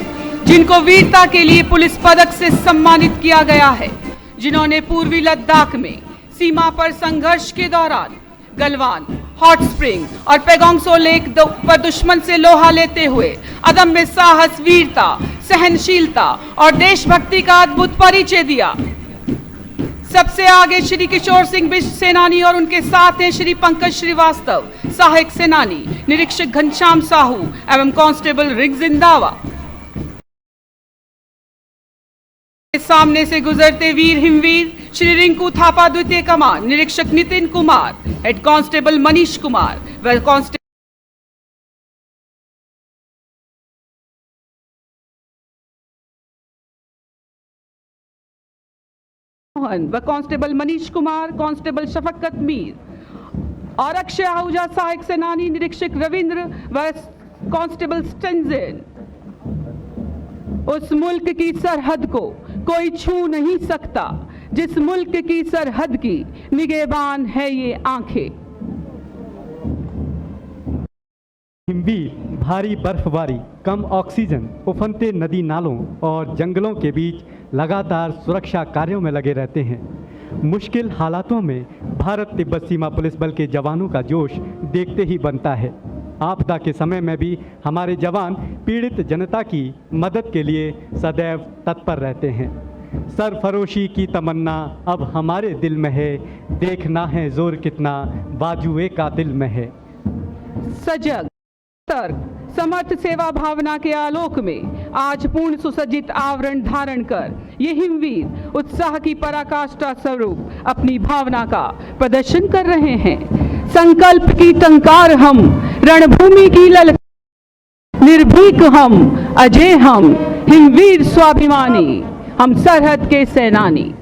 जिनको वीरता के लिए पुलिस पदक से सम्मानित किया गया है, जिन्होंने पूर्वी लद्दाख में सीमा पर संघर्ष के दौरान गलवान, हॉट स्प्रिंग और पेगोंग सो लेक पर दुश्मन से लोहा लेते हुए अदम्य साहस, वीरता, सहनशीलता और देशभक्ति का अद्भुत परिचय दिया। सबसे आगे श्री किशोर सिंह बिष्ट सेनानी और उनके साथ हैं श्री पंकज श्रीवास्तव सहायक सेनानी, निरीक्षक घनश्याम साहू एवं कांस्टेबल रिग जिंदावा। सामने से गुजरते वीर हिमवीर श्री रिंकू थापा द्वितीय कमान, निरीक्षक नितिन कुमार, हेड कांस्टेबल मनीष कुमार व कांस्टेबल मोहन व कांस्टेबल मनीष कुमार, कांस्टेबल शफकत मीर, आरक्षी आहूजा सहायक सेनानी निरीक्षक रविंद्र व कांस्टेबल स्टेंजेन। उस मुल्क की सरहद को कोई छू नहीं सकता जिस मुल्क की सरहद की निगहबान है ये आंखें। हिमवीर भारी बर्फबारी, कम ऑक्सीजन, उफनते नदी नालों और जंगलों के बीच लगातार सुरक्षा कार्यों में लगे रहते हैं। मुश्किल हालातों में भारत तिब्बत सीमा पुलिस बल के जवानों का जोश देखते ही बनता है। आपदा के समय में भी हमारे जवान पीड़ित जनता की मदद के लिए सदैव तत्पर रहते हैं। सरफरोशी की तमन्ना अब हमारे दिल में है, देखना है जोर कितना बाजुए का दिल में है। सजग, सतर्क, समर्थ सेवा भावना के आलोक में आज पूर्ण सुसज्जित आवरण धारण कर ये हिमवीर उत्साह की पराकाष्ठा स्वरूप अपनी भावना का प्रदर्शन कर रहे हैं। संकल्प की टंकार हम, रणभूमि की ललकार, निर्भीक हम, अजय हम, हिमवीर स्वाभिमानी, हम सरहद के सेनानी।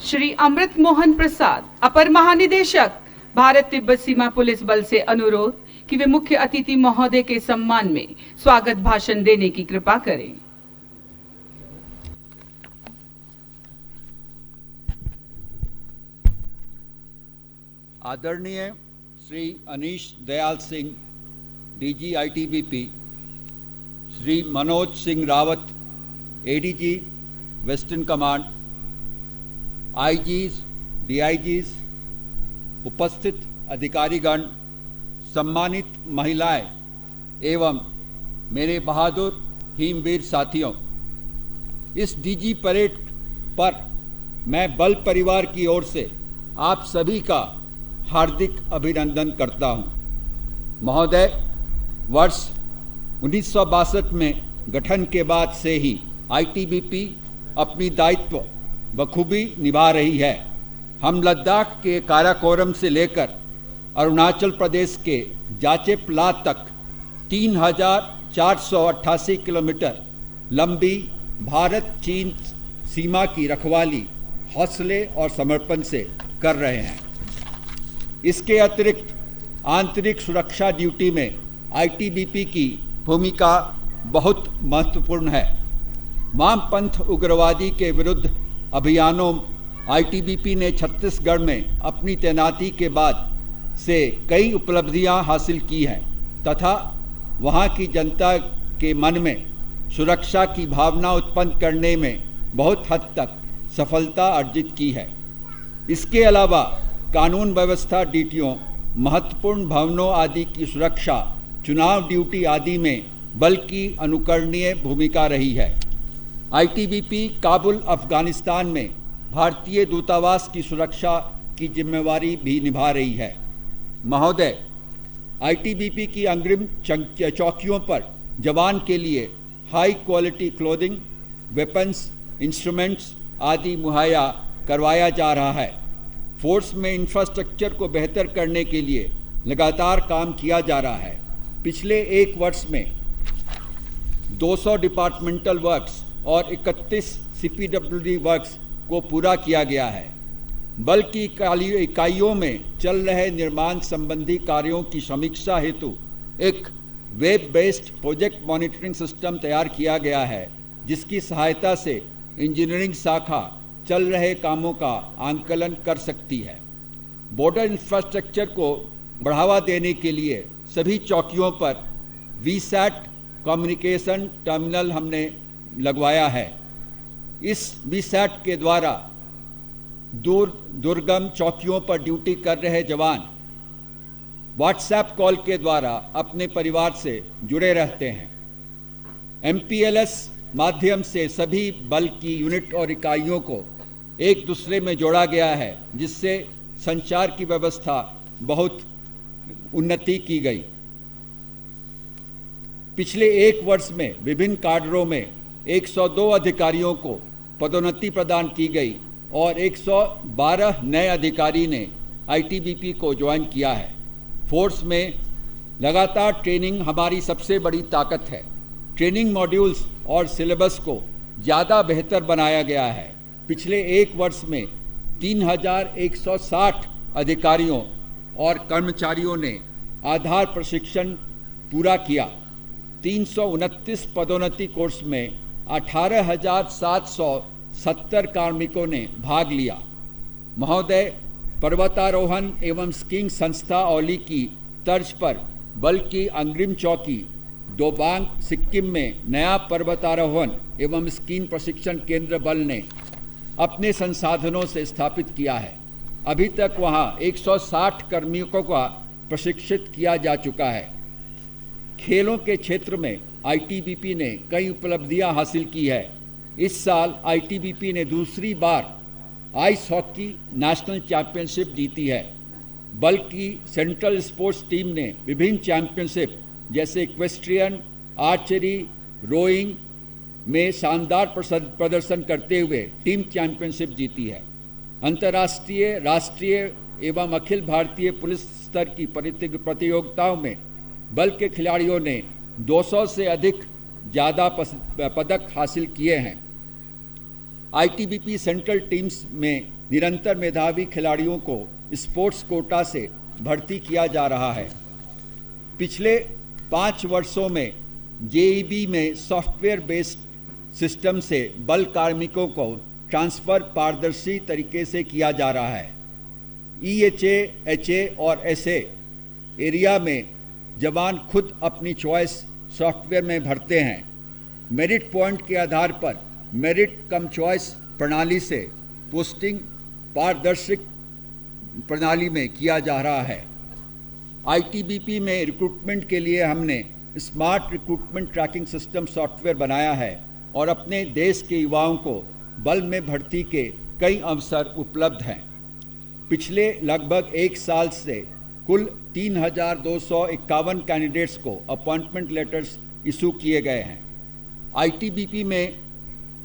श्री अमृत मोहन प्रसाद, अपर महानिदेशक, भारत तिब्बत सीमा पुलिस बल से अनुरोध कि वे मुख्य अतिथि महोदय के सम्मान में स्वागत भाषण देने की कृपा करें। आदरणीय Shri Anish Dayal Singh, DG ITBP, Shri Manoj Singh Rawat, ADG western command, IGs, DIGs, उपस्थित अधिकारीगण, सम्मानित महिलाएं एवं मेरे बहादुर हिमवीर साथियों, इस डीजी परेड पर मैं बल परिवार की ओर से आप सभी का हार्दिक अभिनंदन करता हूं। महोदय, वर्ष 1962 में गठन के बाद से ही आईटीबीपी अपनी दायित्व बखूबी निभा रही है। हम लद्दाख के काराकोरम से लेकर अरुणाचल प्रदेश के जाचेपला तक 3488 किलोमीटर लंबी भारत चीन सीमा की रखवाली हौसले और समर्पण से कर रहे हैं। इसके अतिरिक्त आंतरिक सुरक्षा ड्यूटी में आईटीबीपी की भूमिका बहुत महत्वपूर्ण है। वामपंथ उग्रवादी के विरुद्ध अभियानों आईटीबीपी ने छत्तीसगढ़ में अपनी तैनाती के बाद से कई उपलब्धियां हासिल की हैं तथा वहां की जनता के मन में सुरक्षा की भावना उत्पन्न करने में बहुत हद तक सफलता अर्जित की है। इसके अलावा कानून व्यवस्था डीटीओ, महत्वपूर्ण भवनों आदि की सुरक्षा, चुनाव ड्यूटी आदि में बल की अनुकरणीय भूमिका रही है। आईटीबीपी काबुल, अफगानिस्तान में भारतीय दूतावास की सुरक्षा की जिम्मेवारी भी निभा रही है। महोदय, आईटीबीपी की अग्रिम चौकियों पर जवान के लिए high quality clothing, weapons, instruments आदि मुहैया करवाया जा रहा है। फोर्स में इंफ्रास्ट्रक्चर को बेहतर करने के लिए लगातार काम किया जा रहा है। पिछले एक वर्ष में 200 डिपार्टमेंटल वर्क्स और 31 सीपीडब्ल्यूडी वर्क्स को पूरा किया गया है। बल की इकाइयों में चल रहे निर्माण संबंधी कार्यों की समीक्षा हेतु एक web based project monitoring system तैयार किया गया है, जिसकी सहायता से इंजीनियरिंग शाखा चल रहे कामों का आंकलन कर सकती है। बॉर्डर इंफ्रास्ट्रक्चर को बढ़ावा देने के लिए सभी चौकियों पर वीसैट कम्युनिकेशन टर्मिनल हमने लगवाया है। इस वीसैट के द्वारा दुर्गम चौकियों पर ड्यूटी कर रहे जवान व्हाट्सएप कॉल के द्वारा अपने परिवार से जुड़े रहते हैं। एमपीएलएस माध्यम से सभी बल की यूनिट और इकाइयों को एक दूसरे में जोड़ा गया है, जिससे संचार की व्यवस्था बहुत उन्नति की गई। पिछले एक वर्ष में विभिन्न काडरों में 102 अधिकारियों को पदोन्नति प्रदान की गई और 112 नए अधिकारी ने आईटीबीपी को ज्वाइन किया है। फोर्स में लगातार ट्रेनिंग हमारी सबसे बड़ी ताकत है। ट्रेनिंग मॉड्यूल्स और सिलेबस को ज़्यादा बेहतर बनाया गया है। पिछले एक वर्ष में 3160 अधिकारियों और कर्मचारियों ने आधार प्रशिक्षण पूरा किया। 329 पदोन्नति कोर्स में 18,770 कार्मिकों ने भाग लिया। महोदय, पर्वतारोहण एवं स्कीइंग संस्था औली की तर्ज पर बल की अग्रिम चौकी दोबांग, सिक्किम में नया पर्वतारोहण एवं स्कीइंग प्रशिक्षण केंद्र बल ने अपने संसाधनों से स्थापित किया है। अभी तक वहां 160 कर्मियों का प्रशिक्षित किया जा चुका है। खेलों के क्षेत्र में आईटीबीपी ने कई उपलब्धियां हासिल की है। इस साल आईटीबीपी ने दूसरी बार आइस हॉकी नेशनल चैंपियनशिप जीती है। बल की सेंट्रल स्पोर्ट्स टीम ने विभिन्न चैंपियनशिप जैसे इक्वेस्ट्रियन, आर्चरी, रोइंग में शानदार प्रदर्शन करते हुए टीम चैंपियनशिप जीती है। अंतर्राष्ट्रीय, राष्ट्रीय एवं अखिल भारतीय पुलिस स्तर की प्रतियोगिताओं में बल के खिलाड़ियों ने 200 से अधिक ज़्यादा पदक हासिल किए हैं। आईटीबीपी सेंट्रल टीम्स में निरंतर मेधावी खिलाड़ियों को स्पोर्ट्स कोटा से भर्ती किया जा रहा है। पिछले 5 वर्षों में जेईबी में सॉफ्टवेयर बेस्ड सिस्टम से बल कार्मिकों को ट्रांसफ़र पारदर्शी तरीके से किया जा रहा है। ईएचए, एचए और एसए एरिया में जवान खुद अपनी चॉइस सॉफ्टवेयर में भरते हैं। मेरिट पॉइंट के आधार पर मेरिट कम चॉइस प्रणाली से पोस्टिंग पारदर्शी प्रणाली में किया जा रहा है। आईटीबीपी में रिक्रूटमेंट के लिए हमने smart recruitment tracking system software बनाया है और अपने देश के युवाओं को बल में भर्ती के कई अवसर उपलब्ध हैं। पिछले लगभग एक साल से कुल 3,251 कैंडिडेट्स को अपॉइंटमेंट लेटर्स इशू किए गए हैं। आईटीबीपी में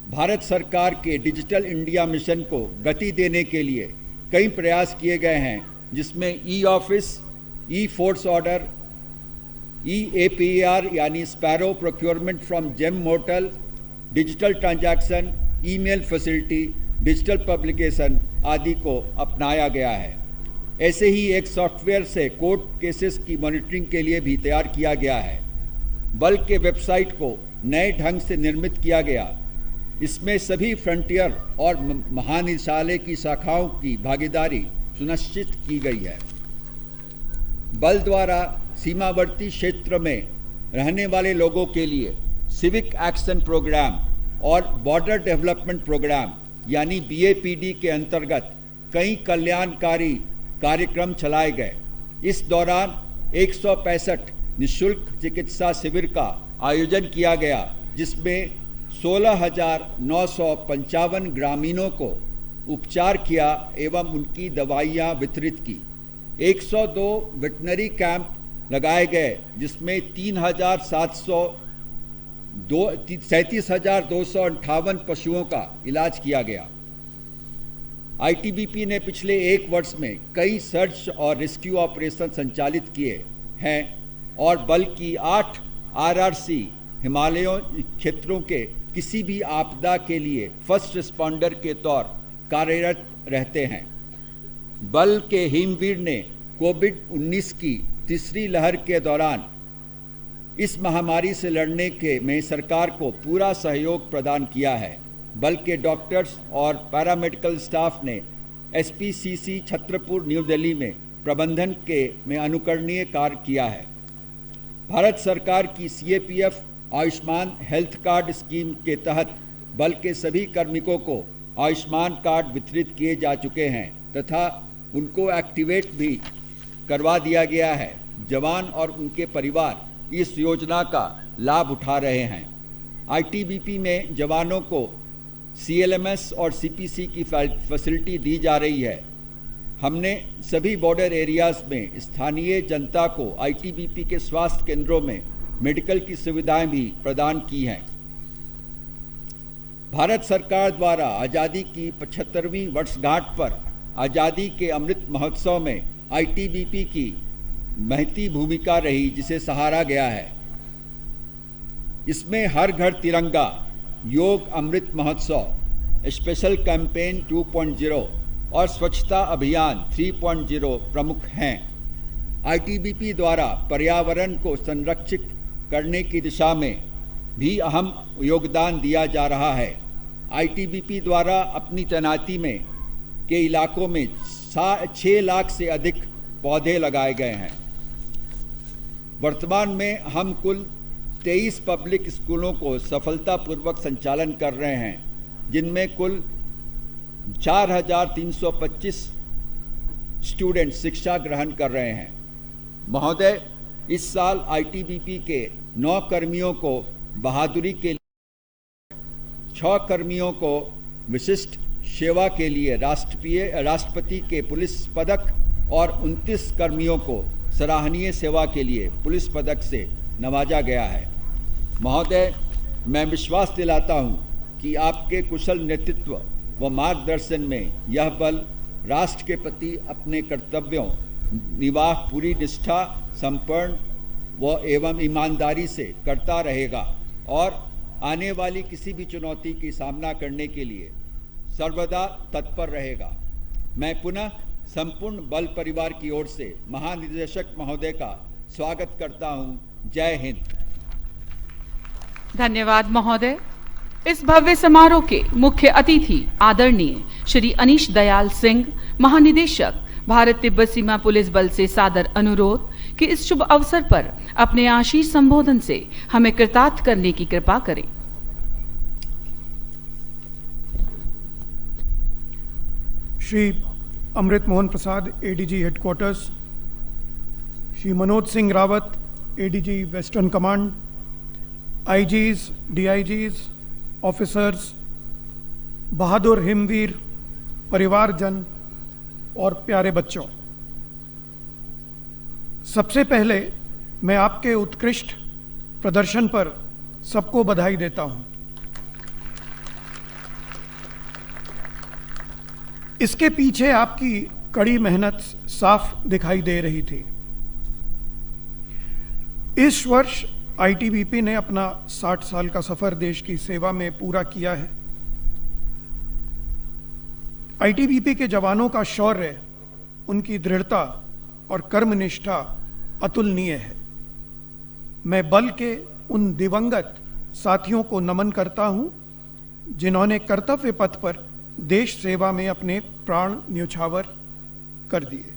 भारत सरकार के डिजिटल इंडिया मिशन को गति देने के लिए कई प्रयास किए गए हैं, जिसमें e office, e force order, EAPR यानी SPARROW procurement from GeM portal, digital transaction, email facility, digital publication आदि को अपनाया गया है। ऐसे ही एक सॉफ्टवेयर से कोर्ट केसेस की मॉनिटरिंग के लिए भी तैयार किया गया है। बल के वेबसाइट को नए ढंग से निर्मित किया गया। इसमें सभी फ्रंटियर और महानिदेशालय की शाखाओं की भागीदारी सुनिश्चित की गई है। बल द्वारा सीमावर्ती क्षेत्र में रहने वाले लोगों के लिए सिविक एक्शन प्रोग्राम और बॉर्डर डेवलपमेंट प्रोग्राम यानी BAPD के अंतर्गत कई कल्याणकारी कार्यक्रम चलाए गए। इस दौरान 165 निःशुल्क चिकित्सा शिविर का आयोजन किया गया, जिसमें 16,955 ग्रामीणों को उपचार किया एवं उनकी दवाइयाँ वितरित की। 102 वेटनरी कैंप लगाए गए, जिसमें 37,258 पशुओं का इलाज किया गया। ITBP ने पिछले 1 वर्ष में कई सर्च और रेस्क्यू ऑपरेशन संचालित किए हैं और बल की 8 RRC हिमालयों क्षेत्रों के किसी भी आपदा के लिए फर्स्ट रिस्पॉन्डर के तौर कार्यरत रहते हैं। बल के हिमवीर ने कोविड-19 की तीसरी लहर के दौरान इस महामारी से लड़ने में सरकार को पूरा सहयोग प्रदान किया है। बल के डॉक्टर्स और पैरामेडिकल स्टाफ ने SPCC छत्रपुर न्यू दिल्ली में प्रबंधन में अनुकरणीय कार्य किया है। भारत सरकार की CAPF Ayushman health card scheme के तहत बल के सभी कार्मिकों को आयुष्मान कार्ड वितरित किए जा चुके हैं तथा उनको एक्टिवेट भी करवा दिया गया है। जवान और उनके परिवार इस योजना का लाभ उठा रहे हैं। ITBP में जवानों को CLMS और CPC की फैसिलिटी दी जा रही है। हमने सभी बॉर्डर एरियाज में स्थानीय जनता को ITBP के स्वास्थ्य केंद्रों में मेडिकल की सुविधाएं भी प्रदान की हैं। भारत सरकार द्वारा आज़ादी की 75वीं वर्षगांठ पर आज़ादी के अमृत महोत्सव में ITBP की महती भूमिका रही, जिसे सहारा गया है। इसमें हर घर तिरंगा, योग अमृत महोत्सव, स्पेशल कैंपेन 2.0 और स्वच्छता अभियान 3.0 प्रमुख हैं। ITBP द्वारा पर्यावरण को संरक्षित करने की दिशा में भी अहम योगदान दिया जा रहा है। ITBP द्वारा अपनी तैनाती में के इलाकों में 6 लाख से अधिक पौधे लगाए गए हैं। वर्तमान में हम कुल 23 पब्लिक स्कूलों को सफलतापूर्वक संचालन कर रहे हैं, जिनमें कुल 4,325 स्टूडेंट शिक्षा ग्रहण कर रहे हैं। महोदय, इस साल ITBP के 9 कर्मियों को बहादुरी के लिए, 6 कर्मियों को विशिष्ट सेवा के लिए राष्ट्रपति के पुलिस पदक और 29 कर्मियों को सराहनीय सेवा के लिए पुलिस पदक से नवाजा गया है। महोदय, मैं विश्वास दिलाता हूं कि आपके कुशल नेतृत्व व मार्गदर्शन में यह बल राष्ट्र के प्रति अपने कर्तव्यों निर्वाह पूरी निष्ठा, समर्पण व एवं ईमानदारी से करता रहेगा और आने वाली किसी भी चुनौती की सामना करने के लिए सर्वदा तत्पर रहेगा। मैं पुनः संपूर्ण बल परिवार की ओर से महानिदेशक महोदय का स्वागत करता हूं। जय हिंद। धन्यवाद महोदय। इस भव्य समारोह के मुख्य अतिथि आदरणीय श्री अनीश दयाल सिंह, महानिदेशक भारत तिब्बत सीमा पुलिस बल से सादर अनुरोध कि इस शुभ अवसर पर अपने आशीष संबोधन से हमें कृतार्थ करने की कृपा करें। Shri Amrit Mohan Prasad, ADG headquarters, Shri Manoj Singh Rawat, ADG western command, IGs, DIGs, officers, बहादुर हिमवीर, परिवारजन और प्यारे बच्चों, सबसे पहले मैं आपके उत्कृष्ट प्रदर्शन पर सबको बधाई देता हूं। इसके पीछे आपकी कड़ी मेहनत साफ दिखाई दे रही थी। इस वर्ष ITBP ने अपना 60 साल का सफर देश की सेवा में पूरा किया है। ITBP के जवानों का शौर्य, उनकी दृढ़ता और कर्मनिष्ठा अतुलनीय है। मैं बल के उन दिवंगत साथियों को नमन करता हूं जिन्होंने कर्तव्य पथ पर देश सेवा में अपने प्राण न्यौछावर कर दिए।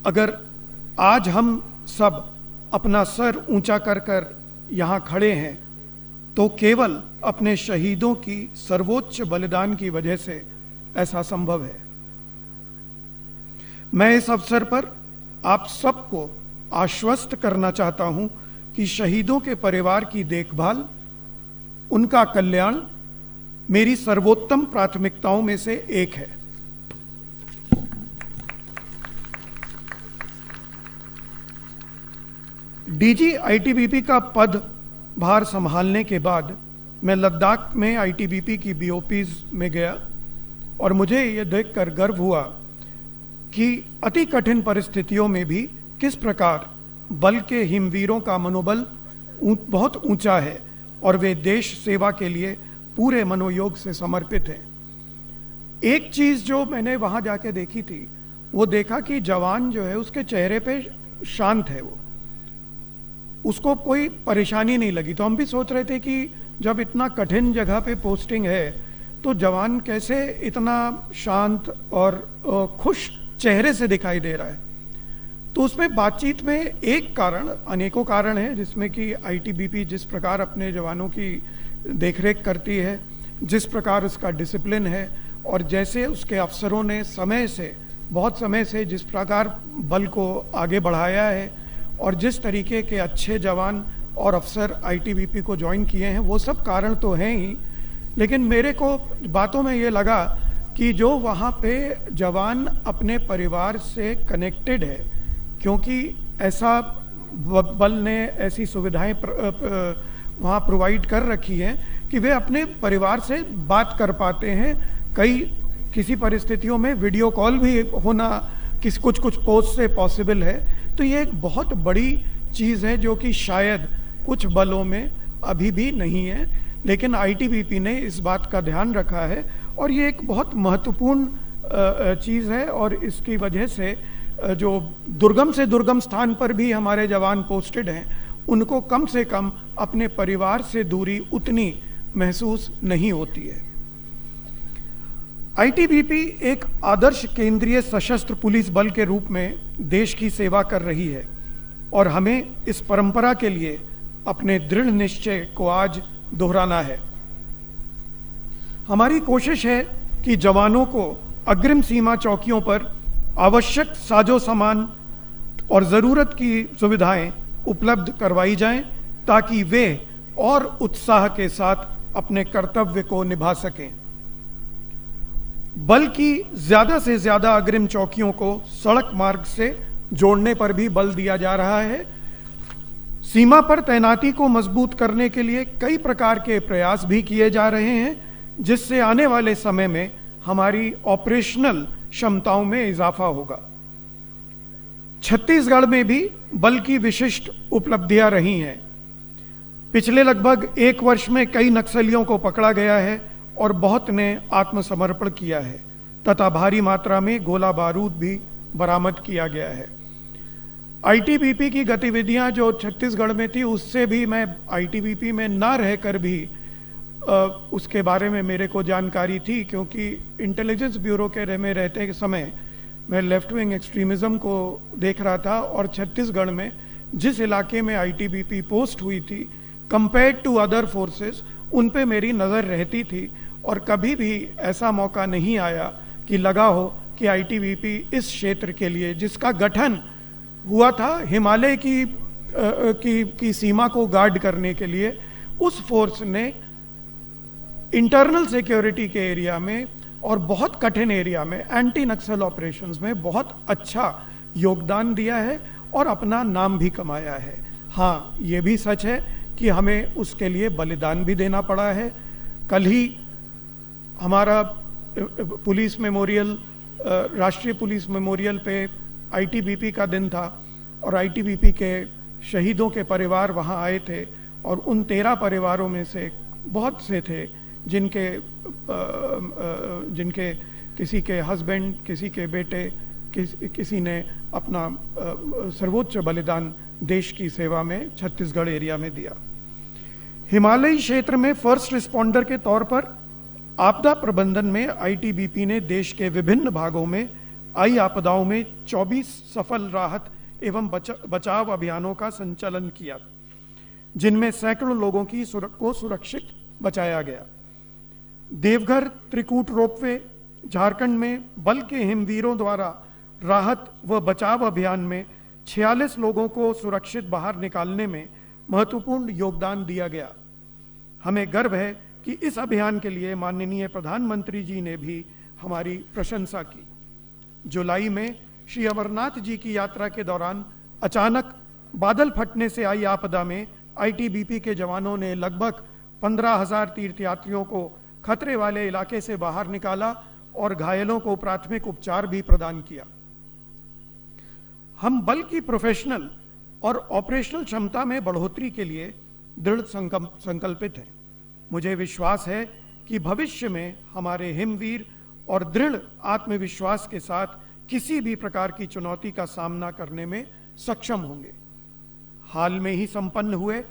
अगर आज हम सब अपना सर ऊंचा कर कर यहाँ खड़े हैं तो केवल अपने शहीदों की सर्वोच्च बलिदान की वजह से ऐसा संभव है। मैं इस अवसर पर आप सबको आश्वस्त करना चाहता हूं कि शहीदों के परिवार की देखभाल, उनका कल्याण मेरी सर्वोत्तम प्राथमिकताओं में से एक है। डीजी आईटीबीपी का पद भार संभालने के बाद मैं लद्दाख में आईटीबीपी की बीओपीज में गया और मुझे यह देखकर गर्व हुआ कि अति कठिन परिस्थितियों में भी किस प्रकार बल के हिमवीरों का मनोबल बहुत ऊंचा है और वे देश सेवा के लिए पूरे मनोयोग से समर्पित हैं। एक चीज जो मैंने वहां जाके देखी थी, वो देखा कि जवान जो है उसके चेहरे पे शांत है, वो उसको कोई परेशानी नहीं लगी। तो हम भी सोच रहे थे कि जब इतना कठिन जगह पे पोस्टिंग है तो जवान कैसे इतना शांत और खुश चेहरे से दिखाई दे रहा है। तो उसमें बातचीत में एक कारण, अनेकों कारण है जिसमें कि आईटीबीपी जिस प्रकार अपने जवानों की देखरेख करती है, जिस प्रकार उसका डिसिप्लिन है और जैसे उसके अफसरों ने बहुत समय से जिस प्रकार बल को आगे बढ़ाया है और जिस तरीके के अच्छे जवान और अफसर आईटीबीपी को ज्वाइन किए हैं, वो सब कारण तो हैं ही। लेकिन मेरे को बातों में ये लगा कि जो वहाँ पे जवान अपने परिवार से कनेक्टेड है, क्योंकि ऐसा बल ने ऐसी सुविधाएं वहाँ प्रोवाइड कर रखी हैं कि वे अपने परिवार से बात कर पाते हैं। किसी परिस्थितियों में वीडियो कॉल भी होना कुछ पोस्ट से पॉसिबल है। तो ये एक बहुत बड़ी चीज़ है जो कि शायद कुछ बलों में अभी भी नहीं है, लेकिन आईटीबीपी ने इस बात का ध्यान रखा है और ये एक बहुत महत्वपूर्ण चीज़ है। और इसकी वजह से जो दुर्गम से दुर्गम स्थान पर भी हमारे जवान पोस्टेड हैं, उनको कम से कम अपने परिवार से दूरी उतनी महसूस नहीं होती है। आईटीबीपी एक आदर्श केंद्रीय सशस्त्र पुलिस बल के रूप में देश की सेवा कर रही है और हमें इस परंपरा के लिए अपने दृढ़ निश्चय को आज दोहराना है। हमारी कोशिश है कि जवानों को अग्रिम सीमा चौकियों पर आवश्यक साजो सामान और ज़रूरत की सुविधाएं उपलब्ध करवाई जाएं ताकि वे और उत्साह के साथ अपने कर्तव्य को निभा सकें। बल की ज़्यादा से ज़्यादा अग्रिम चौकियों को सड़क मार्ग से जोड़ने पर भी बल दिया जा रहा है। सीमा पर तैनाती को मजबूत करने के लिए कई प्रकार के प्रयास भी किए जा रहे हैं, जिससे आने वाले समय में हमारी ऑपरेशनल क्षमताओं में इजाफा होगा। छत्तीसगढ़ में भी बल की विशिष्ट उपलब्धियां रही हैं। पिछले लगभग 1 वर्ष में कई नक्सलियों को पकड़ा गया है और बहुत ने आत्मसमर्पण किया है तथा भारी मात्रा में गोला बारूद भी बरामद किया गया है। आईटीबीपी की गतिविधियां जो छत्तीसगढ़ में थी, उससे भी मैं आईटीबीपी में ना रहकर भी उसके बारे में मेरे को जानकारी थी, क्योंकि इंटेलिजेंस ब्यूरो के में रहते समय मैं लेफ्ट विंग एक्सट्रीमिज्म को देख रहा था और छत्तीसगढ़ में जिस इलाके में आईटीबीपी पोस्ट हुई थी कंपेयर्ड टू अदर फोर्सेस, उन पे मेरी नज़र रहती थी और कभी भी ऐसा मौका नहीं आया कि लगा हो कि आईटीबीपी इस क्षेत्र के लिए, जिसका गठन हुआ था हिमालय की सीमा को गार्ड करने के लिए, उस फोर्स ने इंटरनल सिक्योरिटी के एरिया में और बहुत कठिन एरिया में एंटी नक्सल ऑपरेशंस में बहुत अच्छा योगदान दिया है और अपना नाम भी कमाया है। हाँ, ये भी सच है कि हमें उसके लिए बलिदान भी देना पड़ा है। कल ही हमारा पुलिस मेमोरियल, राष्ट्रीय पुलिस मेमोरियल पे आईटीबीपी का दिन था और आईटीबीपी के शहीदों के परिवार वहाँ आए थे और उन 13 परिवारों में से बहुत से थे जिनके किसी के हस्बैंड, किसी के बेटे, किसी ने अपना सर्वोच्च बलिदान देश की सेवा में छत्तीसगढ़ एरिया में दिया। हिमालयी क्षेत्र में फर्स्ट रिस्पॉन्डर के तौर पर आपदा प्रबंधन में आईटीबीपी ने देश के विभिन्न भागों में आई आपदाओं में 24 सफल राहत एवं बचाव अभियानों का संचालन किया, जिनमें सैकड़ों लोगों को सुरक्षित बचाया गया। देवघर त्रिकूट रोपवे, झारखंड में बल के हिमवीरों द्वारा राहत व बचाव अभियान में 46 लोगों को सुरक्षित बाहर निकालने में महत्वपूर्ण योगदान दिया गया। हमें गर्व है कि इस अभियान के लिए माननीय प्रधानमंत्री जी ने भी हमारी प्रशंसा की। जुलाई में श्री अमरनाथ जी की यात्रा के दौरान अचानक बादल फटने से आई आपदा में आईटीबीपी के जवानों ने लगभग 15,000 तीर्थयात्रियों को खतरे वाले इलाके से बाहर निकाला और घायलों को प्राथमिक उपचार भी प्रदान किया। हम बल की प्रोफेशनल और ऑपरेशनल क्षमता में बढ़ोतरी के लिए दृढ़ संकल्पित हैं। मुझे विश्वास है कि भविष्य में हमारे हिमवीर और दृढ़ आत्मविश्वास के साथ किसी भी प्रकार की चुनौती का सामना करने में सक्षम होंगे। हाल में ही संपन्न हुए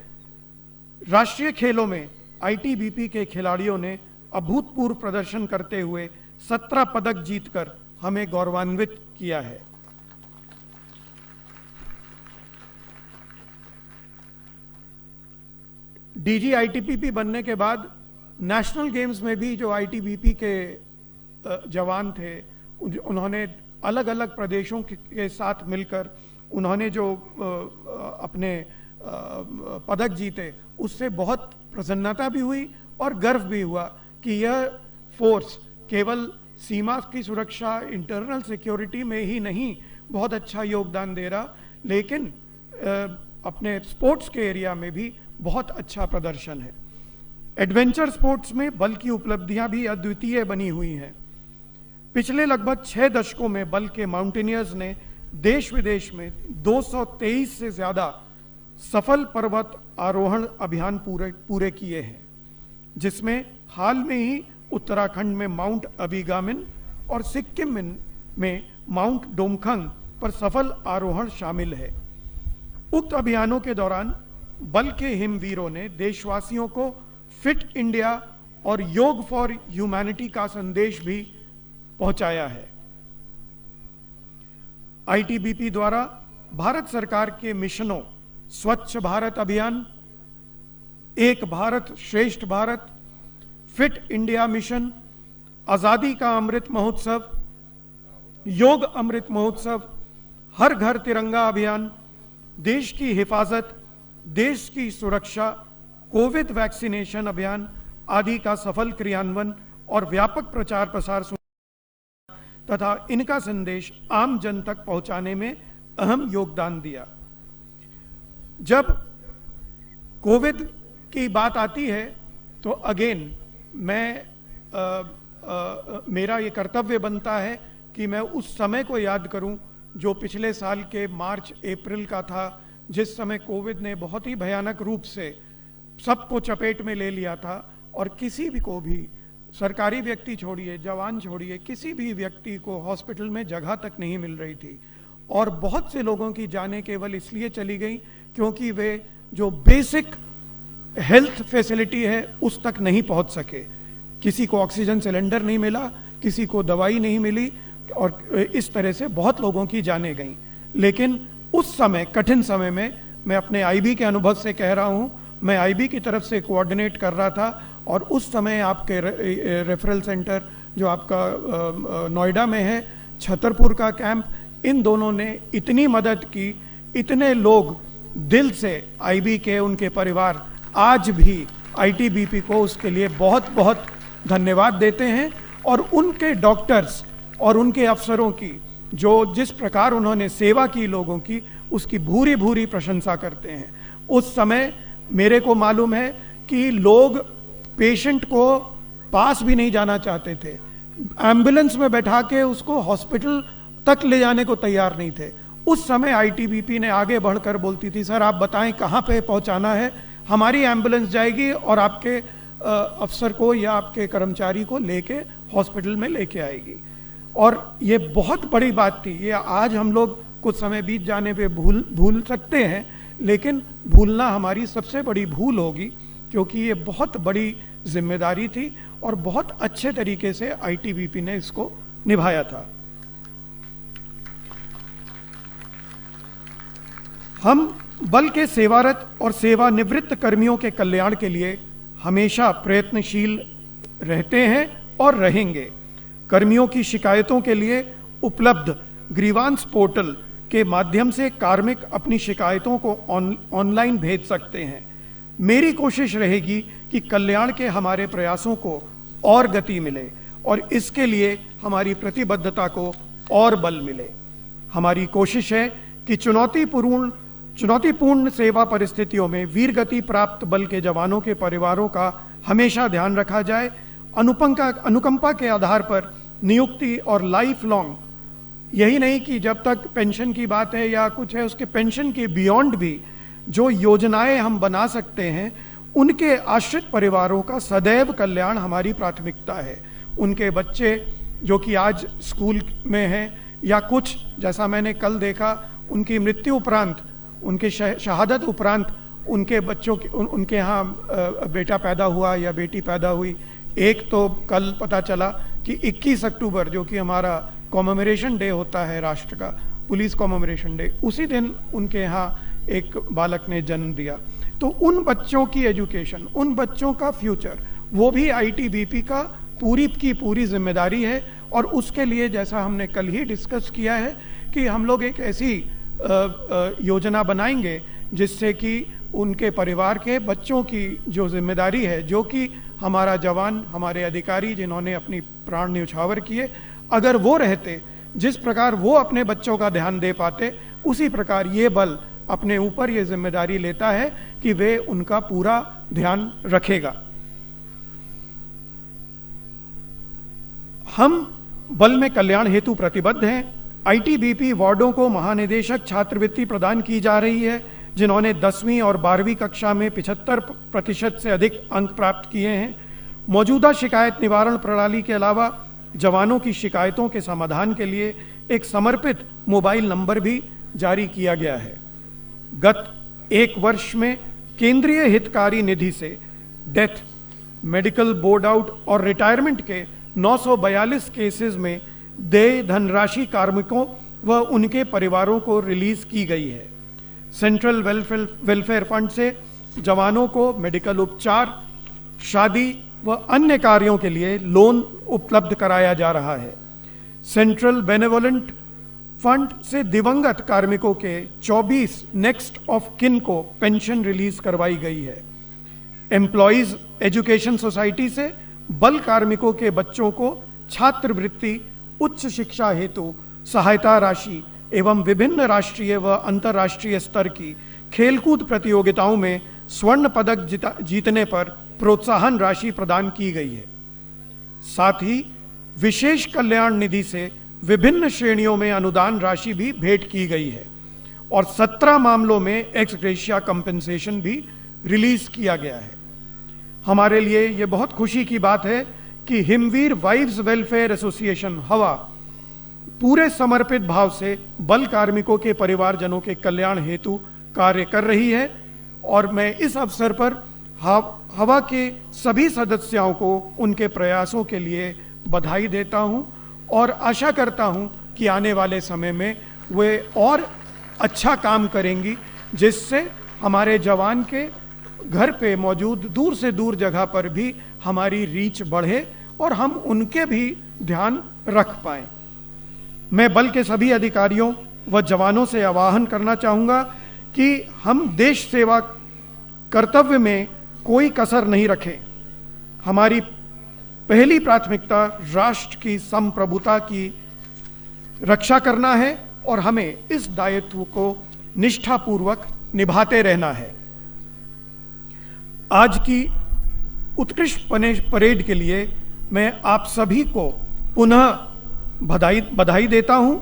राष्ट्रीय खेलों में आईटीबीपी के खिलाड़ियों ने अभूतपूर्व प्रदर्शन करते हुए 17 पदक जीतकर हमें गौरवान्वित किया है। डीजी आईटीबीपी बनने के बाद नेशनल गेम्स में भी जो आईटीबीपी के जवान थे, उन्होंने अलग अलग प्रदेशों के साथ मिलकर उन्होंने जो अपने पदक जीते, उससे बहुत प्रसन्नता भी हुई और गर्व भी हुआ कि यह फोर्स केवल सीमा की सुरक्षा, इंटरनल सिक्योरिटी में ही नहीं बहुत अच्छा योगदान दे रहा, लेकिन अपने स्पोर्ट्स के एरिया में भी बहुत अच्छा प्रदर्शन है। एडवेंचर स्पोर्ट्स में बल की उपलब्धियां भी अद्वितीय बनी हुई हैं। पिछले लगभग 6 दशकों में बल के माउंटेनियर्स ने देश विदेश में 223 से ज्यादा सफल पर्वत आरोहण अभियान पूरे किए हैं, जिसमें हाल में ही उत्तराखंड में माउंट अभिगामिन और सिक्किम में माउंट डोमखंग पर सफल आरोहण शामिल है। उक्त अभियानों के दौरान बल के हिमवीरों ने देशवासियों को फिट इंडिया और योग फॉर ह्यूमैनिटी का संदेश भी पहुंचाया है। आईटीबीपी द्वारा भारत सरकार के मिशनों स्वच्छ भारत अभियान, एक भारत श्रेष्ठ भारत, फिट इंडिया मिशन, आजादी का अमृत महोत्सव, योग अमृत महोत्सव, हर घर तिरंगा अभियान, देश की हिफाजत, देश की सुरक्षा, कोविड वैक्सीनेशन अभियान आदि का सफल क्रियान्वयन और व्यापक प्रचार प्रसार तथा इनका संदेश आम जन तक पहुंचाने में अहम योगदान दिया। जब कोविड की बात आती है तो अगेन मेरा ये कर्तव्य बनता है कि मैं उस समय को याद करूं जो पिछले साल के मार्च अप्रैल का था, जिस समय कोविड ने बहुत ही भयानक रूप से सबको चपेट में ले लिया था और किसी भी को भी, सरकारी व्यक्ति छोड़िए, जवान छोड़िए, किसी भी व्यक्ति को हॉस्पिटल में जगह तक नहीं मिल रही थी और बहुत से लोगों की जानें केवल इसलिए चली गई क्योंकि वे जो बेसिक हेल्थ फैसिलिटी है उस तक नहीं पहुंच सके। किसी को ऑक्सीजन सिलेंडर नहीं मिला, किसी को दवाई नहीं मिली और इस तरह से बहुत लोगों की जानें गई। लेकिन उस समय, कठिन समय में, मैं अपने आईबी के अनुभव से कह रहा हूं, मैं आईबी की तरफ से कोऑर्डिनेट कर रहा था और उस समय आपके रेफरल सेंटर जो आपका नोएडा में है, छतरपुर का कैंप, इन दोनों ने इतनी मदद की, इतने लोग दिल से आईबी के, उनके परिवार आज भी आईटीबीपी को उसके लिए बहुत बहुत धन्यवाद देते हैं और उनके डॉक्टर्स और उनके अफसरों की जो जिस प्रकार उन्होंने सेवा की लोगों की, उसकी भूरी भूरी प्रशंसा करते हैं। उस समय मेरे को मालूम है कि लोग पेशेंट को पास भी नहीं जाना चाहते थे, एम्बुलेंस में बैठा के उसको हॉस्पिटल तक ले जाने को तैयार नहीं थे। उस समय आईटीबीपी ने आगे बढ़कर बोलती थी, सर आप बताएं कहाँ पे पहुँचाना है, हमारी एम्बुलेंस जाएगी और आपके अफसर को या आपके कर्मचारी को लेके हॉस्पिटल में लेके आएगी। और ये बहुत बड़ी बात थी। ये आज हम लोग कुछ समय बीत जाने पे भूल सकते हैं, लेकिन भूलना हमारी सबसे बड़ी भूल होगी क्योंकि ये बहुत बड़ी जिम्मेदारी थी और बहुत अच्छे तरीके से आईटीबीपी ने इसको निभाया था। हम बल के सेवारत और सेवानिवृत्त कर्मियों के कल्याण के लिए हमेशा प्रयत्नशील रहते हैं और रहेंगे। कर्मियों की शिकायतों के लिए उपलब्ध ग्रीवांस पोर्टल के माध्यम से कार्मिक अपनी शिकायतों को ऑनलाइन भेज सकते हैं। मेरी कोशिश रहेगी कि कल्याण के हमारे प्रयासों को और गति मिले और इसके लिए हमारी प्रतिबद्धता को और बल मिले। हमारी कोशिश है कि चुनौतीपूर्ण सेवा परिस्थितियों में वीरगति प्राप्त बल के जवानों के परिवारों का हमेशा ध्यान रखा जाए। अनुकंपा के आधार पर नियुक्ति और लाइफ लॉन्ग, यही नहीं कि जब तक पेंशन की बात है या कुछ है, उसके पेंशन के बियॉन्ड भी जो योजनाएं हम बना सकते हैं, उनके आश्रित परिवारों का सदैव कल्याण हमारी प्राथमिकता है। उनके बच्चे जो कि आज स्कूल में हैं या कुछ, जैसा मैंने कल देखा, उनकी मृत्यु उपरांत, उनके शहादत उपरांत उनके बच्चों की उनके यहाँ बेटा पैदा हुआ या बेटी पैदा हुई। एक तो कल पता चला कि 21 अक्टूबर जो कि हमारा कॉमेमोरेशन डे होता है राष्ट्र का, पुलिस कॉमेमोरेशन डे, उसी दिन उनके यहाँ एक बालक ने जन्म दिया। तो उन बच्चों की एजुकेशन, उन बच्चों का फ्यूचर, वो भी आईटीबीपी का पूरी की पूरी जिम्मेदारी है। और उसके लिए जैसा हमने कल ही डिस्कस किया है कि हम लोग एक ऐसी योजना बनाएंगे जिससे कि उनके परिवार के बच्चों की जो जिम्मेदारी है, जो कि हमारा जवान, हमारे अधिकारी जिन्होंने अपनी प्राण न्यौछावर किए, अगर वो रहते, जिस प्रकार वो अपने बच्चों का ध्यान दे पाते, उसी प्रकार ये बल अपने ऊपर ये जिम्मेदारी लेता है कि वे उनका पूरा ध्यान रखेगा। हम बल में कल्याण हेतु प्रतिबद्ध हैं। आईटीबीपी वार्डों को महानिदेशक छात्रवृत्ति प्रदान की जा रही है जिन्होंने 10वीं और 12वीं कक्षा में 75% से अधिक अंक प्राप्त किए हैं। मौजूदा शिकायत निवारण प्रणाली के अलावा जवानों की शिकायतों के समाधान के लिए एक समर्पित मोबाइल नंबर भी जारी किया गया है। गत एक वर्ष में केंद्रीय हितकारी निधि से डेथ, मेडिकल बोर्ड आउट और रिटायरमेंट के 942 केसेस में देय धनराशि कार्मिकों व उनके परिवारों को रिलीज की गई है। सेंट्रल वेलफेयर फंड से जवानों को मेडिकल उपचार, शादी व अन्य कार्यों के लिए लोन उपलब्ध कराया जा रहा है। सेंट्रल बेनेवोलेंट फंड से दिवंगत कार्मिकों के 24 नेक्स्ट ऑफ किन को पेंशन रिलीज करवाई गई है। एम्प्लॉयज एजुकेशन सोसाइटी से बल कार्मिकों के बच्चों को छात्रवृत्ति, उच्च शिक्षा हेतु सहायता राशि एवं विभिन्न राष्ट्रीय व अंतर्राष्ट्रीय स्तर की खेलकूद प्रतियोगिताओं में स्वर्ण पदक जीतने पर प्रोत्साहन राशि प्रदान की गई है। साथ ही विशेष कल्याण निधि से विभिन्न श्रेणियों में अनुदान राशि भी भेंट की गई है और 17 मामलों में एक्स ग्रेशिया कंपेंसेशन भी रिलीज किया गया है। हमारे लिए ये बहुत खुशी की बात है कि हिमवीर वाइव्स वेलफेयर एसोसिएशन हवा पूरे समर्पित भाव से बल कार्मिकों के परिवारजनों के कल्याण हेतु कार्य कर रही है और मैं इस अवसर पर हवा के सभी सदस्यों को उनके प्रयासों के लिए बधाई देता हूं और आशा करता हूं कि आने वाले समय में वे और अच्छा काम करेंगी, जिससे हमारे जवान के घर पे मौजूद दूर से दूर जगह पर भी हमारी रीच बढ़े और हम उनके भी ध्यान रख पाएं। मैं बल के सभी अधिकारियों व जवानों से आह्वान करना चाहूँगा कि हम देश सेवा कर्तव्य में कोई कसर नहीं रखें। हमारी पहली प्राथमिकता राष्ट्र की संप्रभुता की रक्षा करना है और हमें इस दायित्व को निष्ठापूर्वक निभाते रहना है। आज की उत्कृष्ट परेड के लिए मैं आप सभी को पुनः बधाई देता हूं।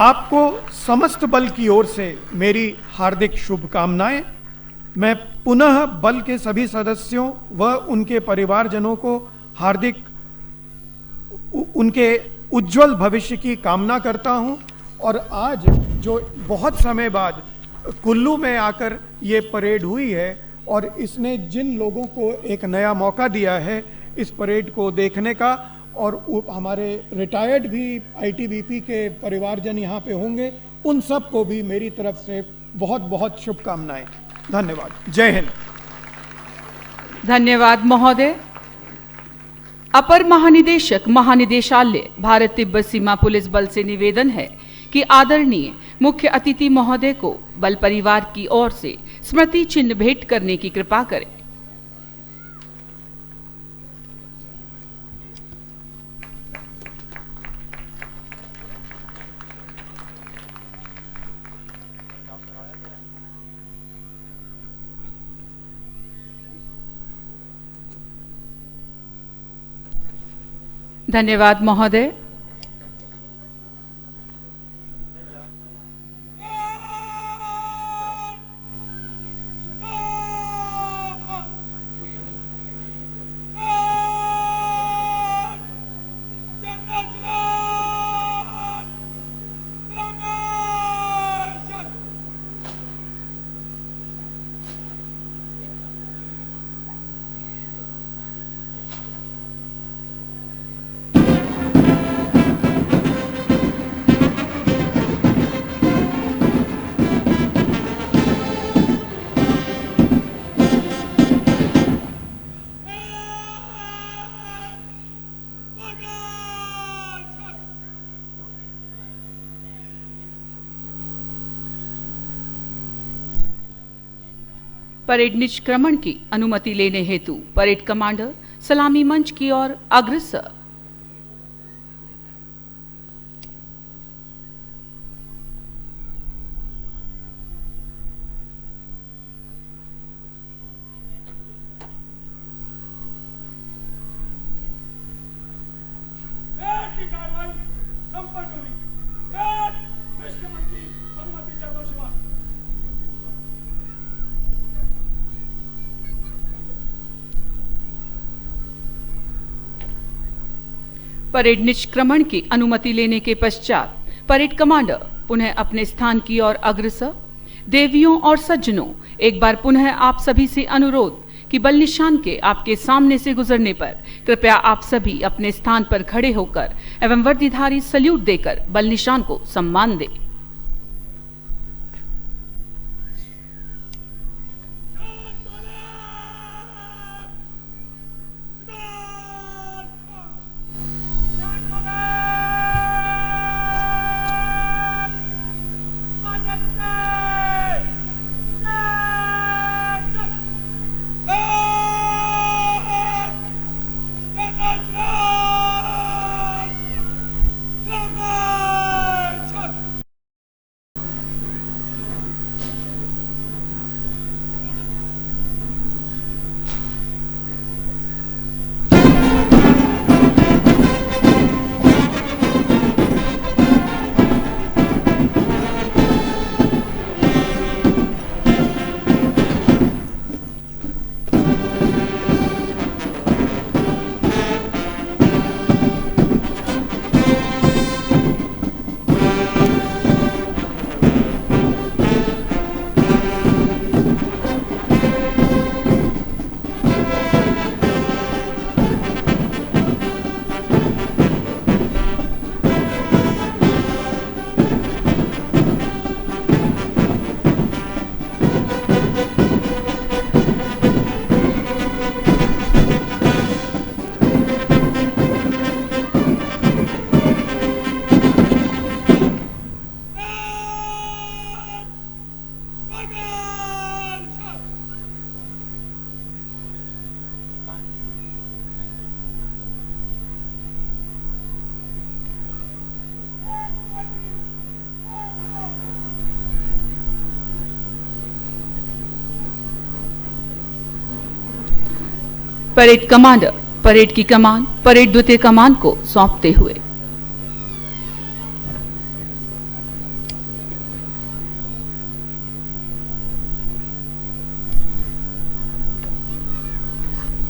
आपको समस्त बल की ओर से मेरी हार्दिक शुभकामनाएं। मैं पुनः बल के सभी सदस्यों व उनके परिवारजनों को हार्दिक उनके उज्जवल भविष्य की कामना करता हूं। और आज जो बहुत समय बाद कुल्लू में आकर ये परेड हुई है और इसने जिन लोगों को एक नया मौका दिया है इस परेड को देखने का, और हमारे रिटायर्ड भी आईटीबीपी के परिवारजन यहाँ पे होंगे, उन सब को भी मेरी तरफ से बहुत बहुत शुभकामनाएं। धन्यवाद। जय हिंद। धन्यवाद महोदय। अपर महानिदेशक महानिदेशालय भारत तिब्बत सीमा पुलिस बल से निवेदन है कि आदरणीय मुख्य अतिथि महोदय को बल परिवार की ओर से स्मृति चिन्ह भेंट करने की कृपा करें। धन्यवाद महोदय। परेड निष्क्रमण की अनुमति लेने हेतु परेड कमांडर सलामी मंच की ओर अग्रसर। परेड निष्क्रमण की अनुमति लेने के पश्चात परेड कमांडर पुनः अपने स्थान की ओर अग्रसर। देवियों और सज्जनों, एक बार पुनः आप सभी से अनुरोध कि बल निशान के आपके सामने से गुजरने पर कृपया आप सभी अपने स्थान पर खड़े होकर एवं वर्दीधारी सल्यूट देकर बल निशान को सम्मान दें। परेड कमांडर परेड की कमान परेड द्वितीय कमान को सौंपते हुए।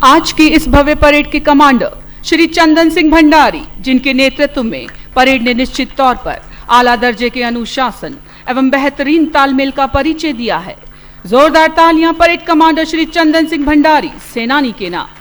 आज की इस भव्य परेड के कमांडर श्री चंदन सिंह भंडारी, जिनके नेतृत्व में परेड ने निश्चित तौर पर आला दर्जे के अनुशासन एवं बेहतरीन तालमेल का परिचय दिया है, जोरदार तालियां परेड कमांडर श्री चंदन सिंह भंडारी, सेनानी के नाम।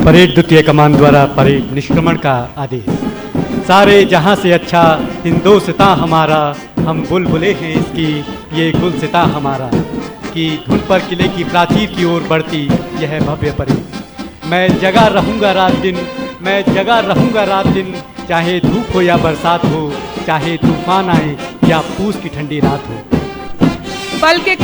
परेड द्वितीय कमान द्वारा परेड निष्क्रमण का आदेश। सारे जहां से अच्छा हिंदोस्तां हमारा, हम बुलबुले हैं इसकी ये गुलसितां हमारा, कि धुन पर किले की प्राचीर की ओर बढ़ती यह भव्य परेड। मैं जगा रहूंगा रात दिन, मैं जगा रहूंगा रात दिन, चाहे धूप हो या बरसात हो, चाहे तूफान आए या पूस की ठंडी रात हो। बल के